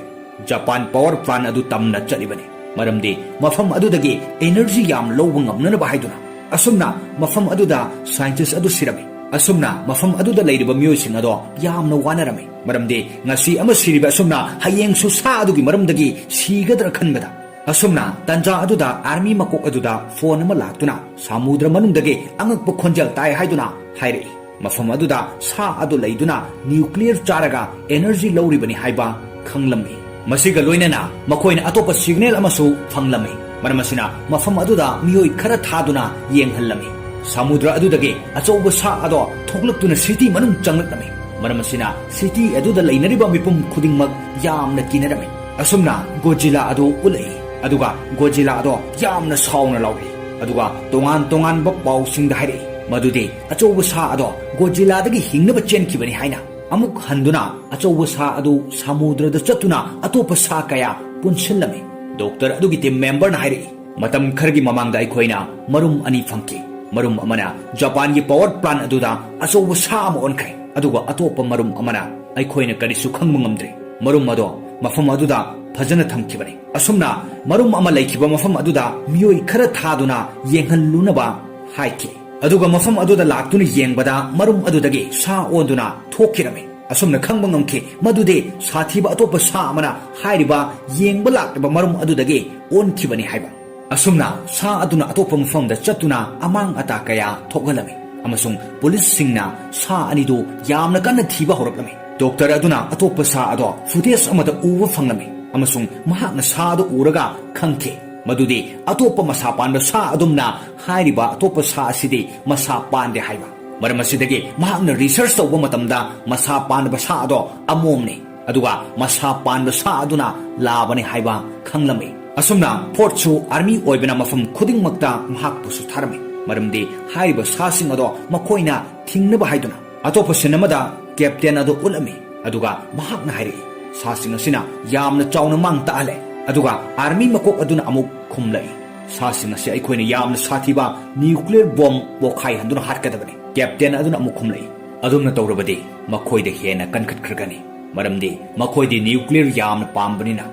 ꯖꯄꯥꯟ ꯄꯥꯋꯔ ꯄ꯭ꯂꯥꯟ ꯑꯗꯨ ꯇꯝꯅ ꯆꯠꯂꯤꯕꯅꯤ, ꯃꯔꯝꯗꯤ ꯃꯐꯝ ꯑꯗꯨꯗꯒꯤ ꯑꯦꯅꯔꯖꯤ ꯌꯥꯝ ꯂꯧꯕ ꯉꯝꯅꯅꯕ ꯍꯥꯏꯗꯨꯅ꯫ ꯑꯁꯨꯝꯅ ꯃꯐꯝ ꯑꯗꯨꯗ ꯁꯥꯏꯟꯇꯤꯁꯠ ꯑꯗꯨ ꯁꯤꯔꯝꯃꯤ꯫ ꯑꯁꯨꯝꯅ ꯃꯐꯝ ꯑꯗꯨꯗ ꯂꯩꯔꯤꯕ ꯃꯤꯑꯣꯏꯁꯤꯡ ꯑꯗꯣ ꯌꯥꯝꯅ ꯋꯥꯅꯔꯝꯃꯤ, ꯃꯔꯝꯗꯤ ꯉꯁꯤ ꯑꯃ ꯁꯤꯔꯤꯕ ꯑꯁꯨꯝꯅ ꯍꯌꯦꯡꯁꯨ ꯁꯥ ꯑꯗꯨꯒꯤ ꯃꯔꯝꯗꯒꯤ ꯁꯤꯒꯗ꯭ꯔꯥ ꯈꯟꯕꯗ꯫ ꯑꯁꯨꯝꯅ ꯇꯟꯖꯥ ꯑꯗꯨꯗ ꯑꯥꯔꯃꯤ ꯃꯀꯣꯛ ꯑꯗꯨꯗ ꯐꯣꯟ ꯑꯃ ꯂꯥꯛꯇꯨꯅ ꯁꯃꯨꯗ꯭ꯔ ꯃꯅꯨꯡꯗꯒꯤ ꯑꯉꯛꯄ ꯈꯣꯟꯖꯦꯜ ꯇꯥꯏ ꯍꯥꯏꯗꯨꯅ ꯍꯥꯏꯔꯛꯏ꯫ ꯃꯐꯝ ꯑꯗꯨꯗ ꯁꯥ ꯑꯗꯨ ꯂꯩꯗꯨꯅ ꯅ꯭ꯌꯨꯀ꯭ꯂꯤꯌꯔ ꯆꯥꯔꯒ ꯑꯦꯅꯔꯖꯤ ꯂꯧꯔꯤꯕꯅꯤ ꯍꯥꯏꯕ ꯈꯪꯂꯝꯃꯤ꯫ ꯃꯁꯤꯒ ꯂꯣꯏꯅꯅ ꯃꯈꯣꯏꯅ ꯑꯇꯣꯞꯄ ꯁꯤꯒꯅꯦꯜ ꯑꯃꯁꯨ ꯐꯪꯂꯝꯃꯤ, ꯃꯔꯝ ꯑꯁꯤꯅ ꯃꯐꯝ ꯑꯗꯨꯗ ꯃꯤꯑꯣꯏ ꯈꯔ ꯊꯥꯗꯨꯅ ꯌꯦꯡꯍꯜꯂꯝꯃꯤ꯫ ꯁꯃꯨꯗ꯭ꯔ ꯑꯗꯨꯗꯒꯤ ꯑꯆꯧꯕ ꯁꯥ ꯑꯗꯣ ꯊꯣꯛꯂꯛꯇꯨꯅ ꯁꯤꯇꯤ ꯃꯅꯨꯡ ꯆꯪꯂꯛꯂꯝꯃꯤ, ꯃꯔꯝ ꯑꯁꯤꯅ ꯁꯤꯇꯤ ꯑꯗꯨꯗ ꯂꯩꯅꯔꯤꯕ ꯃꯤꯄꯨꯝ ꯈꯨꯗꯤꯡꯃꯛ ꯌꯥꯝꯅ ꯀꯤꯅꯔꯝꯃꯤ꯫ ꯑꯁꯨꯝꯅ ꯒꯣdzilla ꯑꯗꯨ ꯎꯠꯂꯛꯏ, ꯑꯗꯨꯒ ꯒꯣdzilla ꯑꯗꯣ ꯌꯥꯝꯅ ꯁꯥꯎꯅ ꯂꯥꯎꯔꯛꯏ, ꯑꯗꯨꯒ ꯇꯣꯉꯥꯟ ꯇꯣꯉꯥꯟꯕ ꯄꯥꯎꯁꯤꯡꯗ ꯍꯥꯏꯔꯛꯏ ꯃꯗꯨꯗꯤ ꯑꯆꯧꯕ ꯁꯥ ꯑꯗꯣ ꯒꯣdzilladꯒꯤ ꯍꯤꯡꯅꯕ ꯆꯦꯟꯈꯤꯕꯅꯤ ꯍꯥꯏꯅ꯫ ꯑꯃꯨꯛ ꯍꯟꯗꯨꯅ ꯑꯆꯧꯕ ꯁꯥ ꯑꯗꯨ ꯁꯃꯨꯗ꯭ꯔꯗ ꯆꯠꯇꯨꯅ ꯑꯇꯣꯞꯄ ꯁꯥ ꯀꯌꯥ ꯄꯨꯟꯁꯤꯜꯂꯝꯃꯤ꯫ ꯗꯣꯛꯇꯔ ꯑꯗꯨꯒꯤ ꯇꯤꯝ ꯃꯦꯝꯕꯔꯅ ꯍꯥꯏꯔꯛꯏ, ꯃꯇꯝ ꯈꯔꯒꯤ ꯃꯃꯥꯡꯗ ꯑꯩꯈꯣꯏꯅ ꯃꯔꯨꯝ ꯑꯅꯤ ꯐꯪꯈꯤ꯫ ꯃꯔꯨꯝ ꯑꯃꯅ ꯖꯄꯥꯟꯒꯤ ꯄꯥꯋꯔ ꯄ꯭ꯂꯥꯟ ꯑꯗꯨꯗ ꯑꯆꯧꯕ ꯁꯥ ꯑꯃ ꯑꯣꯟꯈ꯭ꯔꯦ, ꯑꯗꯨꯒ ꯑꯇꯣꯞꯄ ꯃꯔꯨꯝ ꯑꯃꯅ ꯑꯩꯈꯣꯏꯅ ꯀꯔꯤꯁꯨ ꯈꯪꯕ ꯉꯝꯗ꯭ꯔꯤ꯫ ꯃꯔꯨꯝ ꯑꯗꯣ ꯃꯐꯝ ꯑꯗꯨꯗ ꯐꯖꯅ ꯊꯝꯈꯤꯕꯅꯤ꯫ ꯑꯁꯨꯝꯅ ꯃꯔꯨꯝ ꯑꯃ ꯂꯩꯈꯤꯕ ꯃꯐꯝ ꯑꯗꯨꯗ ꯃꯤꯑꯣꯏ ꯈꯔ ꯊꯥꯗꯨꯅ ꯌꯦꯡꯍꯜꯂꯨꯅꯕ ꯍꯥꯏꯈꯤ, ꯑꯗꯨꯒ ꯃꯐꯝ ꯑꯗꯨꯗ ꯂꯥꯛꯇꯨꯅ ꯌꯦꯡꯕꯗ ꯃꯔꯨꯝ ꯑꯗꯨꯗꯒꯤ ꯁꯥ ꯑꯣꯟꯗꯨꯅ ꯊꯣꯛꯈꯤꯔꯝꯃꯤ꯫ ꯑꯁꯨꯝꯅ ꯈꯪꯕ ꯉꯝꯈꯤ ꯃꯗꯨꯗꯤ ꯁꯥꯊꯤꯕ ꯑꯇꯣꯞꯄ ꯁꯥ ꯑꯃꯅ ꯍꯥꯏꯔꯤꯕ ꯌꯦꯡꯕ ꯂꯥꯛꯂꯤꯕ ꯃꯔꯨꯝ ꯑꯗꯨꯗꯒꯤ ꯑꯣꯟꯈꯤꯕꯅꯤ ꯍꯥꯏꯕ꯫ ꯑꯁꯨꯝꯅ ꯁꯥ ꯑꯗꯨꯅ ꯑꯇꯣꯞꯄ ꯃꯐꯝꯗ ꯆꯠꯇꯨꯅ ꯑꯃꯥꯡ ꯑꯇꯥ ꯀꯌꯥ ꯊꯣꯛꯍꯜꯂꯝꯃꯤ, ꯑꯃꯁꯨꯡ ꯄꯨꯂꯤꯁꯁꯤꯡꯅ ꯁꯥ ꯑꯅꯤꯗꯨ ꯌꯥꯝꯅ ꯀꯟꯅ ꯊꯤꯕ ꯍꯧꯔꯛꯂꯝꯃꯤ꯫ ꯗꯣꯛꯇꯔ ꯑꯗꯨꯅ ꯑꯇꯣꯞꯄ ꯁꯥ ꯑꯗꯣ ꯐꯨꯇꯦꯖ ꯑꯃꯗ ꯎꯕ ꯐꯪꯂꯝꯃꯤ, ꯑꯃꯁꯨꯡ ꯃꯍꯥꯛꯅ ꯁꯥ ꯑꯗꯨ ꯎꯔꯒ ꯈꯪꯈꯤ ꯃꯗꯨꯗꯤ ꯑꯇꯣꯞꯄ ꯃꯁꯥ ꯄꯥꯟꯕ ꯁꯥ ꯑꯗꯨꯝꯅ ꯍꯥꯏꯔꯤꯕ ꯑꯇꯣꯞꯄ ꯁꯥ ꯑꯁꯤꯗꯤ ꯃꯁꯥ ꯄꯥꯟꯗꯦ ꯍꯥꯏꯕ꯫ ꯃꯔꯝ ꯑꯁꯤꯗꯒꯤ ꯃꯍꯥꯛꯅ ꯔꯤꯁꯔꯆ ꯇꯧꯕ ꯃꯇꯝꯗ ꯃꯁꯥ ꯄꯥꯟꯕ ꯁꯥ ꯑꯗꯣ ꯑꯃꯣꯝꯅꯤ, ꯑꯗꯨꯒ ꯃꯁꯥ ꯄꯥꯟꯕ ꯁꯥ ꯑꯗꯨꯅ ꯂꯥꯕꯅꯤ ꯍꯥꯏꯕ ꯈꯪꯂꯝꯃꯤ꯫ ꯑꯁꯨꯝꯅ ꯐꯣꯔꯠꯁꯨ ꯑꯥꯔꯃꯤ ꯑꯣꯏꯕꯅ ꯃꯐꯝ ꯈꯨꯗꯤꯡꯃꯛꯇ ꯃꯍꯥꯛꯄꯨꯁꯨ ꯊꯥꯔꯝꯃꯤ, ꯃꯔꯝꯗꯤ ꯍꯥꯏꯔꯤꯕ ꯁꯥꯁꯤꯡ ꯑꯗꯣ ꯃꯈꯣꯏꯅ ꯊꯤꯡꯅꯕ ꯍꯥꯏꯗꯨꯅ꯫ ꯑꯇꯣꯞꯄ ꯁꯤꯟ ꯑꯃꯗ ꯀꯦꯞꯇꯦꯟ ꯑꯗꯨ ꯎꯠꯂꯝꯃꯤ, ꯑꯗꯨꯒ ꯃꯍꯥꯛꯅ ꯍꯥꯏꯔꯛꯏ, ꯁꯥꯁꯤꯡ ꯑꯁꯤꯅ ꯌꯥꯝꯅ ꯆꯥꯎꯅ ꯃꯥꯡ ꯇꯥꯛꯍꯜꯂꯦ꯫ ꯑꯗꯨꯒ ꯑꯥꯔꯃꯤ ꯃꯀꯣꯛ ꯑꯗꯨꯅ ꯑꯃꯨꯛ ꯈꯨꯝꯂꯛꯏ, ꯁꯥꯁꯤꯡ ꯑꯁꯤ ꯑꯩꯈꯣꯏꯅ ꯌꯥꯝꯅ ꯁꯥꯊꯤꯕ ꯅ꯭ꯌꯨꯀ꯭ꯂꯤꯌꯔ ꯕꯣꯝ ꯄꯣꯈꯥꯏꯍꯟꯗꯨꯅ ꯍꯥꯠꯀꯗꯕꯅꯤ꯫ ꯀꯦꯞꯇꯦꯟ ꯑꯗꯨꯅ ꯑꯃꯨꯛ ꯈꯨꯝꯂꯛꯏ, ꯑꯗꯨꯝꯅ ꯇꯧꯔꯕꯗꯤ ꯃꯈꯣꯏꯗ ꯍꯦꯟꯅ ꯀꯟꯈꯠꯈ꯭ꯔꯒꯅꯤ, ꯃꯔꯝꯗꯤ ꯃꯈꯣꯏꯗꯤ ꯅ꯭ꯌꯨꯀ꯭ꯂꯤꯌꯔ ꯌꯥꯝꯅ ꯄꯥꯝꯕꯅꯤꯅ,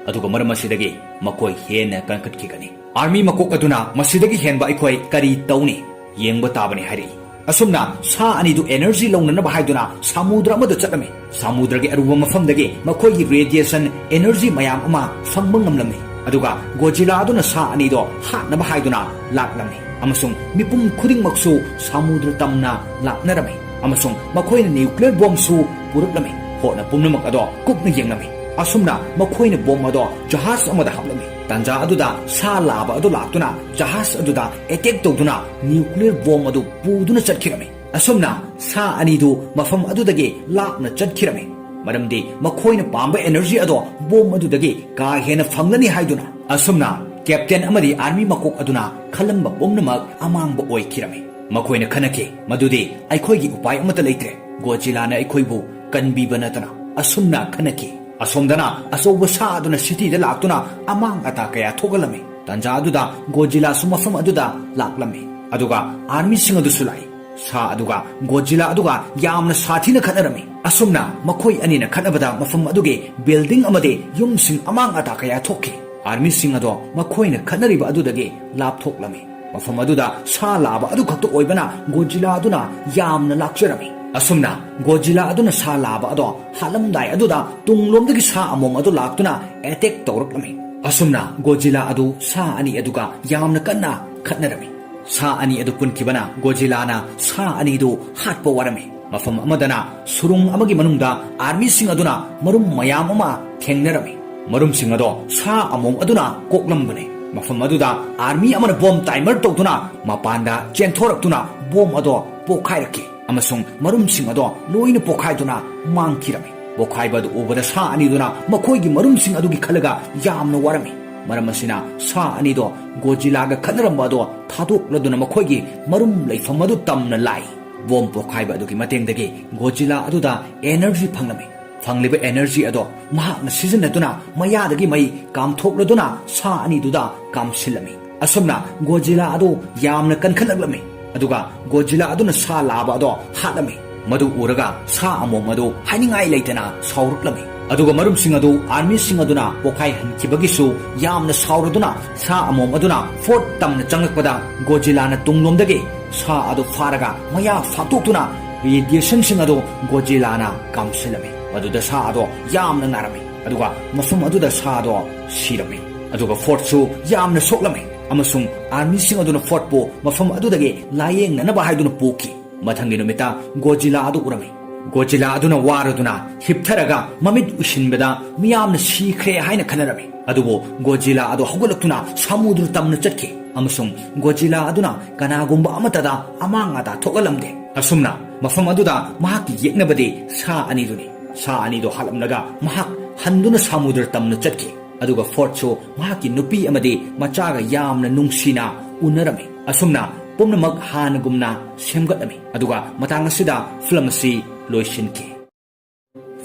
ꯑꯗꯨꯒ ꯃꯔꯝ ꯑꯁꯤꯗꯒꯤ ꯃꯈꯣꯏ ꯍꯦꯟꯅ ꯀꯟꯈꯠꯈꯤꯒꯅꯤ꯫ ꯑꯥꯔꯃꯤ ꯃꯀꯣꯛ ꯑꯗꯨꯅ ꯃꯁꯤꯗꯒꯤ ꯍꯦꯟꯕ ꯑꯩꯈꯣꯏ ꯀꯔꯤ ꯇꯧꯅꯤ, ꯌꯦꯡꯕ ꯇꯥꯕꯅꯤ ꯍꯥꯏꯔꯛꯏ꯫ ꯑꯁꯨꯝꯅ ꯁꯥ ꯑꯅꯤꯗꯨ ꯑꯦꯅꯔꯖꯤ ꯂꯧꯅꯅꯕ ꯍꯥꯏꯗꯨꯅ ꯁꯃꯨꯗ꯭ꯔ ꯑꯃꯗ ꯆꯠꯂꯝꯃꯤ꯫ ꯁꯃꯨꯗ꯭ꯔꯒꯤ ꯑꯔꯨꯕ ꯃꯐꯝꯗꯒꯤ ꯃꯈꯣꯏꯒꯤ ꯔꯦꯗꯤꯌꯦꯁꯟ ꯑꯦꯅꯔꯖꯤ ꯃꯌꯥꯝ ꯑꯃ ꯐꯪꯕ ꯉꯝꯂꯝꯃꯤ, ꯑꯗꯨꯒ ꯒꯣdzilla ꯑꯗꯨꯅ ꯁꯥ ꯑꯅꯤꯗꯣ ꯍꯥꯠꯅꯕ ꯍꯥꯏꯗꯨꯅ ꯂꯥꯛꯂꯝꯃꯤ, ꯑꯃꯁꯨꯡ ꯃꯤꯄꯨꯝ ꯈꯨꯗꯤꯡꯃꯛꯁꯨ ꯁꯃꯨꯗ꯭ꯔ ꯇꯝꯅ ꯂꯥꯛꯅꯔꯝꯃꯤ, ꯑꯃꯁꯨꯡ ꯃꯈꯣꯏꯅ ꯅ꯭ꯌꯨꯀ꯭ꯂꯤꯌꯔ ꯕꯣꯝꯁꯨ ꯄꯨꯔꯛꯂꯝꯃꯤ꯫ ꯐꯣꯔꯠꯅ ꯄꯨꯝꯅꯃꯛ ꯑꯗꯣ ꯀꯨꯞꯅ ꯌꯦꯡꯂꯝꯃꯤ꯫ ꯑꯁꯨꯝꯅ ꯃꯈꯣꯏꯅ ꯕꯣꯝ ꯑꯗꯣ ꯖꯍꯥꯖ ꯑꯃꯗ ꯍꯥꯞꯂꯝꯃꯤ꯫ ꯇꯟꯖꯥ ꯑꯗꯨꯗ ꯁꯥ ꯂꯥꯕ ꯑꯗꯨ ꯂꯥꯛꯇꯨꯅ ꯖꯍꯥꯖ ꯑꯗꯨꯗ ꯑꯦꯇꯦꯛ ꯇꯧꯗꯨꯅ ꯅ꯭ꯌꯨꯀ꯭ꯂꯤꯌꯔ ꯕꯣꯝ ꯑꯗꯨ ꯄꯨꯗꯨꯅ ꯆꯠꯈꯤꯔꯝꯃꯤ꯫ ꯑꯁꯨꯝꯅ ꯁꯥ ꯑꯅꯤꯗꯨ ꯃꯐꯝ ꯑꯗꯨꯗꯒꯤ ꯂꯥꯞꯅ ꯆꯠꯈꯤꯔꯝꯃꯤ, ꯃꯔꯝꯗꯤ ꯃꯈꯣꯏꯅ ꯄꯥꯝꯕ ꯑꯦꯅꯔꯖꯤ ꯑꯗꯣ ꯕꯣꯝ ꯑꯗꯨꯗꯒꯤ ꯀꯥ ꯍꯦꯟꯅ ꯐꯪꯂꯅꯤ ꯍꯥꯏꯗꯨꯅ꯫ ꯑꯁꯨꯝꯅ ꯀꯦꯞꯇꯦꯟ ꯑꯃꯗꯤ ꯑꯥꯔꯃꯤ ꯃꯀꯣꯛ ꯑꯗꯨꯅ ꯈꯜꯂꯝꯕ ꯄꯨꯝꯅꯃꯛ ꯑꯃꯥꯡꯕ ꯑꯣꯏꯈꯤꯔꯝꯃꯤ꯫ ꯃꯈꯣꯏꯅ ꯈꯟꯅꯈꯤ ꯃꯗꯨꯗꯤ ꯑꯩꯈꯣꯏꯒꯤ ꯎꯄꯥꯏ ꯑꯃꯠꯇ ꯂꯩꯇ꯭ꯔꯦ, ꯒꯣdzillꯥꯅ ꯑꯩꯈꯣꯏꯕꯨ ꯀꯟꯕꯤꯕ ꯅꯠꯇꯅ꯫ ꯑꯁꯨꯝꯅ ꯈꯟꯅꯈꯤ꯫ ꯑꯁꯣꯝꯗꯅ ꯑꯆꯧꯕ ꯁꯥ ꯑꯗꯨꯅ ꯁꯤꯇꯤꯗ ꯂꯥꯛꯇꯨꯅ ꯑꯃꯥꯡ ꯑꯇꯥ ꯀꯌꯥ ꯊꯣꯛꯍꯜꯂꯝꯃꯤ꯫ ꯇꯟꯖꯥ ꯑꯗꯨꯗ ꯒꯣdzillꯥꯁꯨ ꯃꯐꯝ ꯑꯗꯨꯗ ꯂꯥꯛꯂꯝꯃꯤ, ꯑꯗꯨꯒ ꯑꯥꯔꯃꯤꯁꯤꯡ ꯑꯗꯨꯁꯨ ꯂꯥꯛꯏ꯫ ꯁꯥ ꯑꯗꯨꯒ ꯒꯣdzilla ꯑꯗꯨꯒ ꯌꯥꯝꯅ ꯁꯥꯊꯤꯅ ꯈꯠꯅꯔꯝꯃꯤ꯫ ꯑꯁꯨꯝꯅ ꯃꯈꯣꯏ ꯑꯅꯤꯅ ꯈꯠꯅꯕꯗ ꯃꯐꯝ ꯑꯗꯨꯒꯤ ꯕꯤꯜꯗꯤꯡ ꯑꯃꯗꯤ ꯌꯨꯝꯁꯤꯡ ꯑꯃꯥꯡ ꯑꯇꯥ ꯀꯌꯥ ꯊꯣꯛꯈꯤ꯫ ꯑꯥꯔꯃꯤꯁꯤꯡ ꯑꯗꯣ ꯃꯈꯣꯏꯅ ꯈꯠꯅꯔꯤꯕ ꯑꯗꯨꯗꯒꯤ ꯂꯥꯞꯊꯣꯛꯂꯝꯃꯤ꯫ ꯃꯐꯝ ꯑꯗꯨꯗ ꯁꯥ ꯂꯥꯕ ꯑꯗꯨ ꯈꯛꯇ ꯑꯣꯏꯕꯅ ꯒꯣdzilla ꯑꯗꯨꯅ ꯌꯥꯝꯅ ꯂꯥꯛꯆꯔꯝꯃꯤ꯫ ꯑꯁꯨꯝꯅ ꯒꯣdzilla ꯑꯗꯨꯅ ꯁꯥ ꯂꯥꯕ ꯑꯗꯣ ꯍꯥꯠꯂꯝꯗꯥꯏ ꯑꯗꯨꯗ ꯇꯨꯡꯂꯣꯝꯗꯒꯤ ꯁꯥ ꯑꯃꯣꯝ ꯑꯗꯨ ꯂꯥꯛꯇꯨꯅ ꯑꯦꯇꯦꯛ ꯇꯧꯔꯛꯂꯝꯃꯤ꯫ ꯑꯁꯨꯝꯅ ꯒꯣdzilla ꯑꯗꯨ ꯁꯥ ꯑꯅꯤ ꯑꯗꯨꯒ ꯌꯥꯝꯅ ꯀꯟꯅ ꯈꯠꯅꯔꯝꯃꯤ꯫ ꯁꯥ ꯑꯅꯤ ꯑꯗꯨ ꯄꯨꯟꯈꯤꯕꯅ ꯒꯣdzillꯥꯅ ꯁꯥ ꯑꯅꯤꯗꯨ ꯍꯥꯠꯄ ꯋꯥꯔꯝꯃꯤ, Mafam amadana surung amagi manungda army sing aduna marum mayam ama thengnarami. Marum sing ado sa among aduna koklambane. Mafam aduda army amana bomb timer tokduna mapanda chenthoraktuna bomb ado pokhairaki. Amasung marum sing ado loina pokhaiduna mangkirami. Pokhaiba adu ubada sa aniduna makhoigi marum sing adugi khalaga yamna warami. Maram asina sa anido Godzilla ga khanaramba ado thadokladuna makhoigi marum leifam adu tamna lai. Bomb pokhaiba adugi matengdagi Godzilla aduda energy phanglami. Fangliba energy ado mahakna sizinaduna mayadagi mai kamthokladuna sa aniduda kamsilami. Asumna Godzilla adu yamna kankhalagami. Aduga Godzilla aduna sa laba ado hatlami. Madu uraga sa among adu haningai leitana sauruklami. Aduga marum sing adu army sing aduna pokhai hankibagisu yamna sauraduna sa among aduna fort tamna changlakpada Godzilla na tunglomdagi sa adu faraga maya fatokuna radiation sing adu Godzilla na kamsilami. Aduda sa ado yamna ngarami. Aduga mafum aduda sa ado sirami. Aduga fort su yamna soklami. Amasung army sing aduna fort po mafum adudagi layeng nanaba haiduna poki. Mathangi numita Godzilla adu urami. Godzilla aduna waraduna hiptharaga mamit ushinbada miyamna sikhre haina khanarami. Adubo Godzilla adu hogolaktuna samudra tamna chatki. Amasung Godzilla aduna kanagumba amatada amangada thogalamde. Asumna mafam aduda mahaki yeknabadi sa aniduni. Sa anido halamnaga mahak handuna samudra tamna chatki. Aduga fort so mahaki nupi amadi machaga yamna nungsina unarami. Asumna pumnamak hanagumna semgatlami. Aduga matang asida film asi loishinki.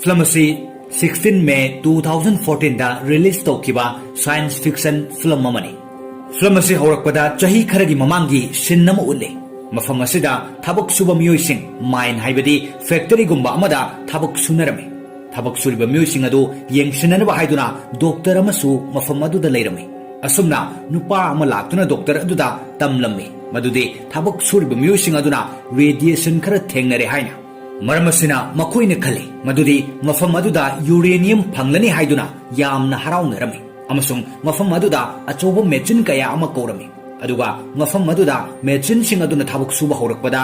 Film asi 16 May 2014 da release tawkiba science fiction film amani. Film asi horakpada chahi kharagi mamangi sinnama ulle. Mafam asida thabak suba miyosing mine haibadi factory gumba amada thabak sunarami. Thabak suriba miyosing adu yengsinanaba haiduna doctor amasu mafam aduda leirami. Asumna nupa ama laktuna doctor aduda tamlammi. Madudi thabak suriba miyosing aduna radiation khara thengnare haina. Maramasina makoina khali madudi mafam aduda uranium phanglani haiduna yamna haraunarami. Amasung mafam aduda achoba machine kaya ama kaurami. Aduga mafam aduda machine sing aduna thabak suba horakpada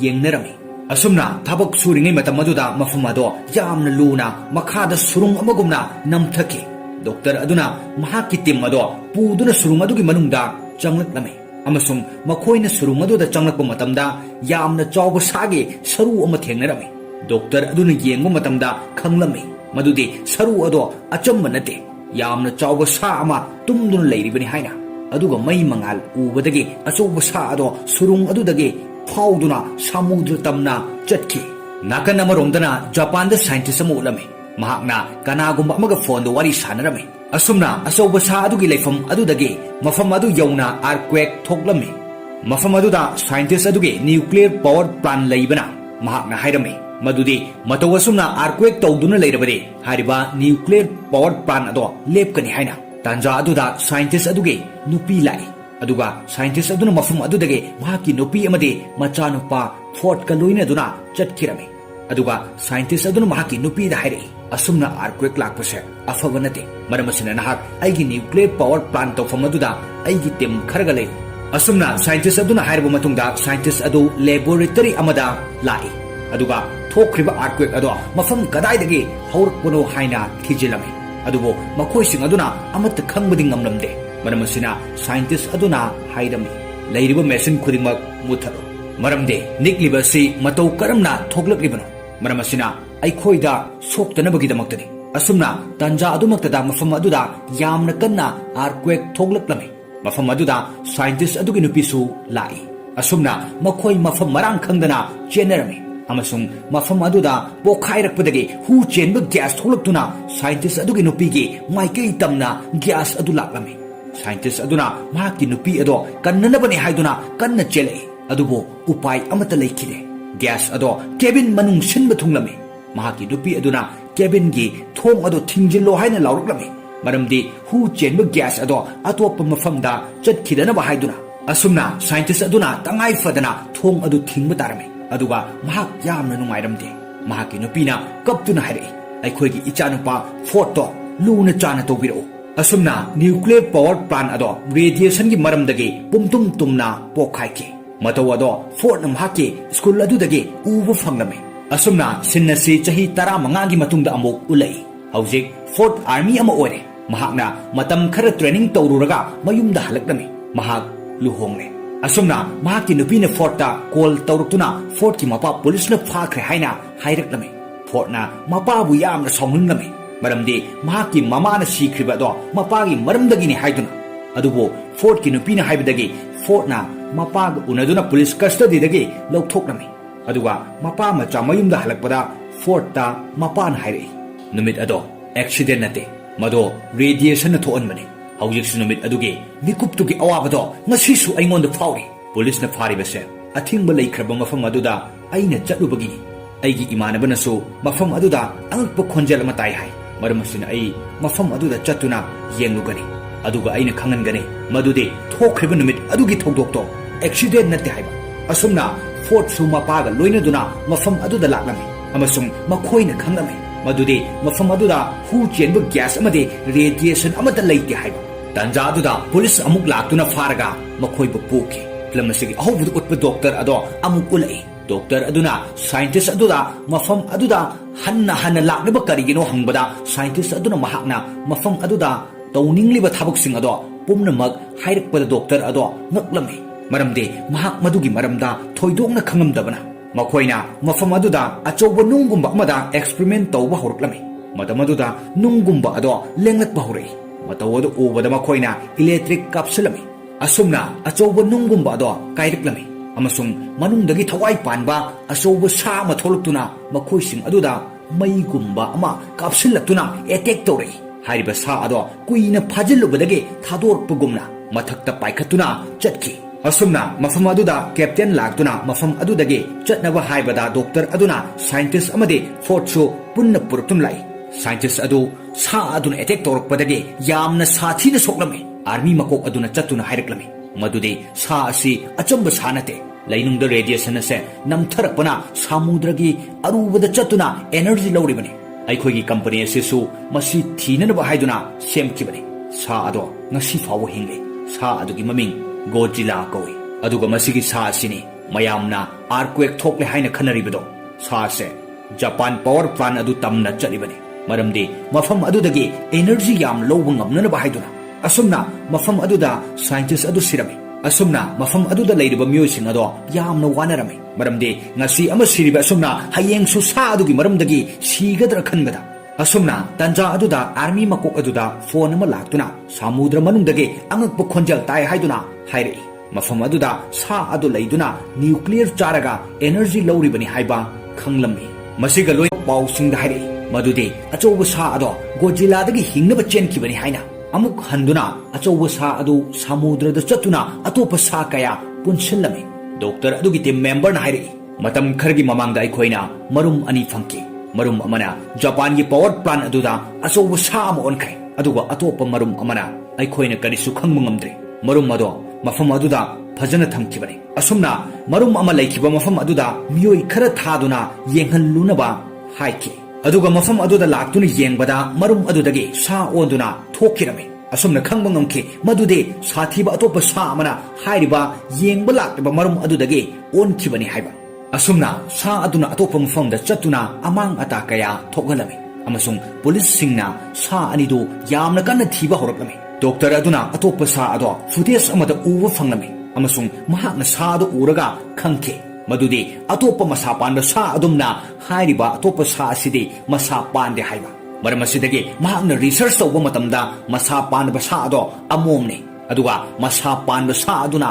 yengnarami. Asumna thabak suringai matam aduda mafam ado yamna luna makhada surung amagumna namthaki. Doctor aduna mahaki tim ado puduna surung adugi manungda changlaklami. Amasung makoina surung aduda changlakpa matamda yamna chawba sagi saru ama thengnarami. Doctor aduna yengba matamda khanglami. Madudi saru ado achamba nate yamna chawba sa ama tumduna leiribani haina. Aduga mai mangal ubadagi achawba sa ado surung adudagi fauduna samudra tamna chatki. Nakan amaromdana Japan da scientist ama ulami. Mahakna kanagumba amaga phone do wari sanarami. Asumna achawba sa adugi leifam adudagi mafam adu yauna earthquake thoklami. Mafam aduda scientist adugi nuclear power plant leibana mahakna hairami. Madudi mataw asumna earthquake tawduna leirabadi hariba nuclear power plant ado lepkani haina. Tanja aduda scientist adugi nupi lai. Aduga scientist aduna mafam adudagi mahaki nupi amadi machanupa fort kaloina aduna chatkirami. Aduga scientist aduna mahaki nupi da hairi. Asumna earthquake lakpase afabanate. Maramasina nahak aigi nuclear power plant tawfam aduda aigi tim kharaga lei. Asumna scientist aduna hairba matungda scientist adu laboratory amada lai. Aduga thokriba earthquake ado mafam kadaidagi haurakpano haina thijilami. Adubo makoising aduna amatta khangbadi ngamlamde. Maramasina scientist aduna hairami. Leiriba machine khudingmak mutharo. Maramde nikliba si mataw karamna thoklakribano. Maramasina aikhoida soktanabagidamaktani. Asumna tanja adumaktada mafam aduda yamna kanna earthquake thoklaklami. Mafam aduda scientist adugi nupisu lai. Asumna makhoi mafam marang khangdana chenarami. Amasung mafam aduda pokhairakpadagi hu chenba gas tholaktuna scientist adugi nupigi maikei tamna gas adu laklami. Scientist aduna mahaki nupi ado kannanabani haiduna kanna chelei. Adubo upai amata leikile. Gas ado cabin manung sinba thunglami. Mahaki nupi aduna cabin gi thong ado thingjillo haina lauraklami. Maramdi hu chenba gas ado atopa mafamda chatkidanaba haiduna. Asumna scientist aduna tangai fadana thong adu thingba tarami. Aduga mahak yamna nungairamde. Mahaki nupina kaptuna hairei. Aikhoigi ichanupa forto luna chana tawbirao. Asumna nuclear power plant ado radiation gi maramdagi pumtum tumna pokhaiki. Mataw ado fort nam haki school adudagi ubu fanglami. asumna sinnasi chahi 15 gi matungda amuk ulai hauzik 4th army ama ore mahakna matam khara training tawruraga mayumda halaklami mahak luhongle asumna mahakki nupina 4th ta call tawruktuna 4th ki mapa police na phakhre haina hairaklami 4th na mapa bu yamna sawnunglami maramdi mahakki mama na sikriba do mapa gi maramdagi ni haiduna adubo 4th ki nupina haibadagi 4th na mapa ga unaduna police custody dagi lawthoknami aduga mapa macha mayumda halakpada 4th ta mapa na haire numit ado accident nate mado radiation na thoanmani hawjik su numit aduge mikuptugi awabado ngasisu aingonda fauri police na phari base athingba leikraba mafam aduda aina chatlubagi aigi imanabana su mafam aduda angpa khonjel ma tai hai maramasina ai mafam aduda chatuna yenglugani aduga aina khangangani madude thokhreba numit adugi thogdokto accident nate haiba asumna 4th su mapaga loina duna mafam aduda laklami amasung makhoina khanglami madude mafam aduda hu chenbu gas amade radiation amata leite haiba tanja aduda police amuk laktuna faraga makhoi bu puki flamasigi ahobu utpa doctor ado amuk ulai doctor aduna scientist aduda mafam aduda hanna lakneba karigino hangbada scientist aduna mahakna mafam aduda tawningliba thabuksing ado pumnamak hairakpada doctor ado ngaklami maramde mahak madugi maramda thoidokna khangamdabana makoina mafam aduda achouba nunggumba amada experiment tawba horaklami madamaduda nunggumba ado lenglakba horai matawadu ubada makoina electric kapsulami asumna achouba nunggumba ado kairaklami amasung manungdagi thawai panba achouba sa ma tholuktuna makoising aduda maigumba ama kapsulaktuna attack tawrai hariba sa ado kuina phajilubadagi thadorpugumna mathakta paikhatuna chatki asumna mafam aduda captain laktuna mafam adudagi chatnaba haibada doctor aduna scientist amade 4th su punna purtum lai scientist adu sa aduna attack torokpadagi yamna sathina soklami army makok aduna chatuna haireklami madude sa asi achamba sanate lainungda radiation ase namtharakpana samudragi arubada chatuna energy lawribani aikhogi company asisu masi thinanaba haiduna semkibani sa ado ngasi fawo hingle sa adugi maming Godzilla koi aduga masigi sa sini mayamna earthquake thokle haina khanaribado sa se Japan power plant adu tamna chalibani maramdi mafam adudagi energy yam lowba ngamnana bahaiduna asumna mafam aduda scientist adu sirami asumna mafam aduda leiriba myoising ado yamna wanarami maramdi ngasi ama siriba asumna hayeng su sa adugi maramdagi sigadra khanbada asumna tanja aduda army makok aduda phone ama laktuna samudra manungdagi angakpa khonjal tai haiduna haire mafam aduda sa adu leiduna nuclear charaga energy lawribani haiba khanglami masiga loi pausing da haire madude achouba sa ado Godzilla dagi hingnaba chenkibani haina amuk handuna achouba sa adu samudra da chatuna atopa sa kaya punshillami doctor adugi team member na haire matam khargi mamangda aikhoina marum ani phangki marum amana Japan gi power plant aduda achouba sa ama onkhre aduga atopa marum amana aikhoina karisu khangma ngamdre marum ado mafam aduda fajana thamkibani asumna marum ama laikiba mafam aduda miyoi khara thaduna yenghallunaba haiki aduga mafam aduda laktuna yengbada marum adudagi sa onduna thokirami asumna khangba ngamki madude sathiba atopa sa amana hairiba yengba lakba marum adudagi onkibani haiba asumna sa aduna atopa mafamda chatuna amang ata kaya thokgalami amasung police singna sa anidu yamna kanna thiba horaklami doctor aduna atopa sa ado footage amada uwa fanglami amasung mahakna sa ado uraga khangke madudi atopa masa panda sa adumna hairiba atopa sa asidi masa pande haiba maramasidagi mahakna research tawba matamda masa panda sa ado amomne aduga masa panda sa aduna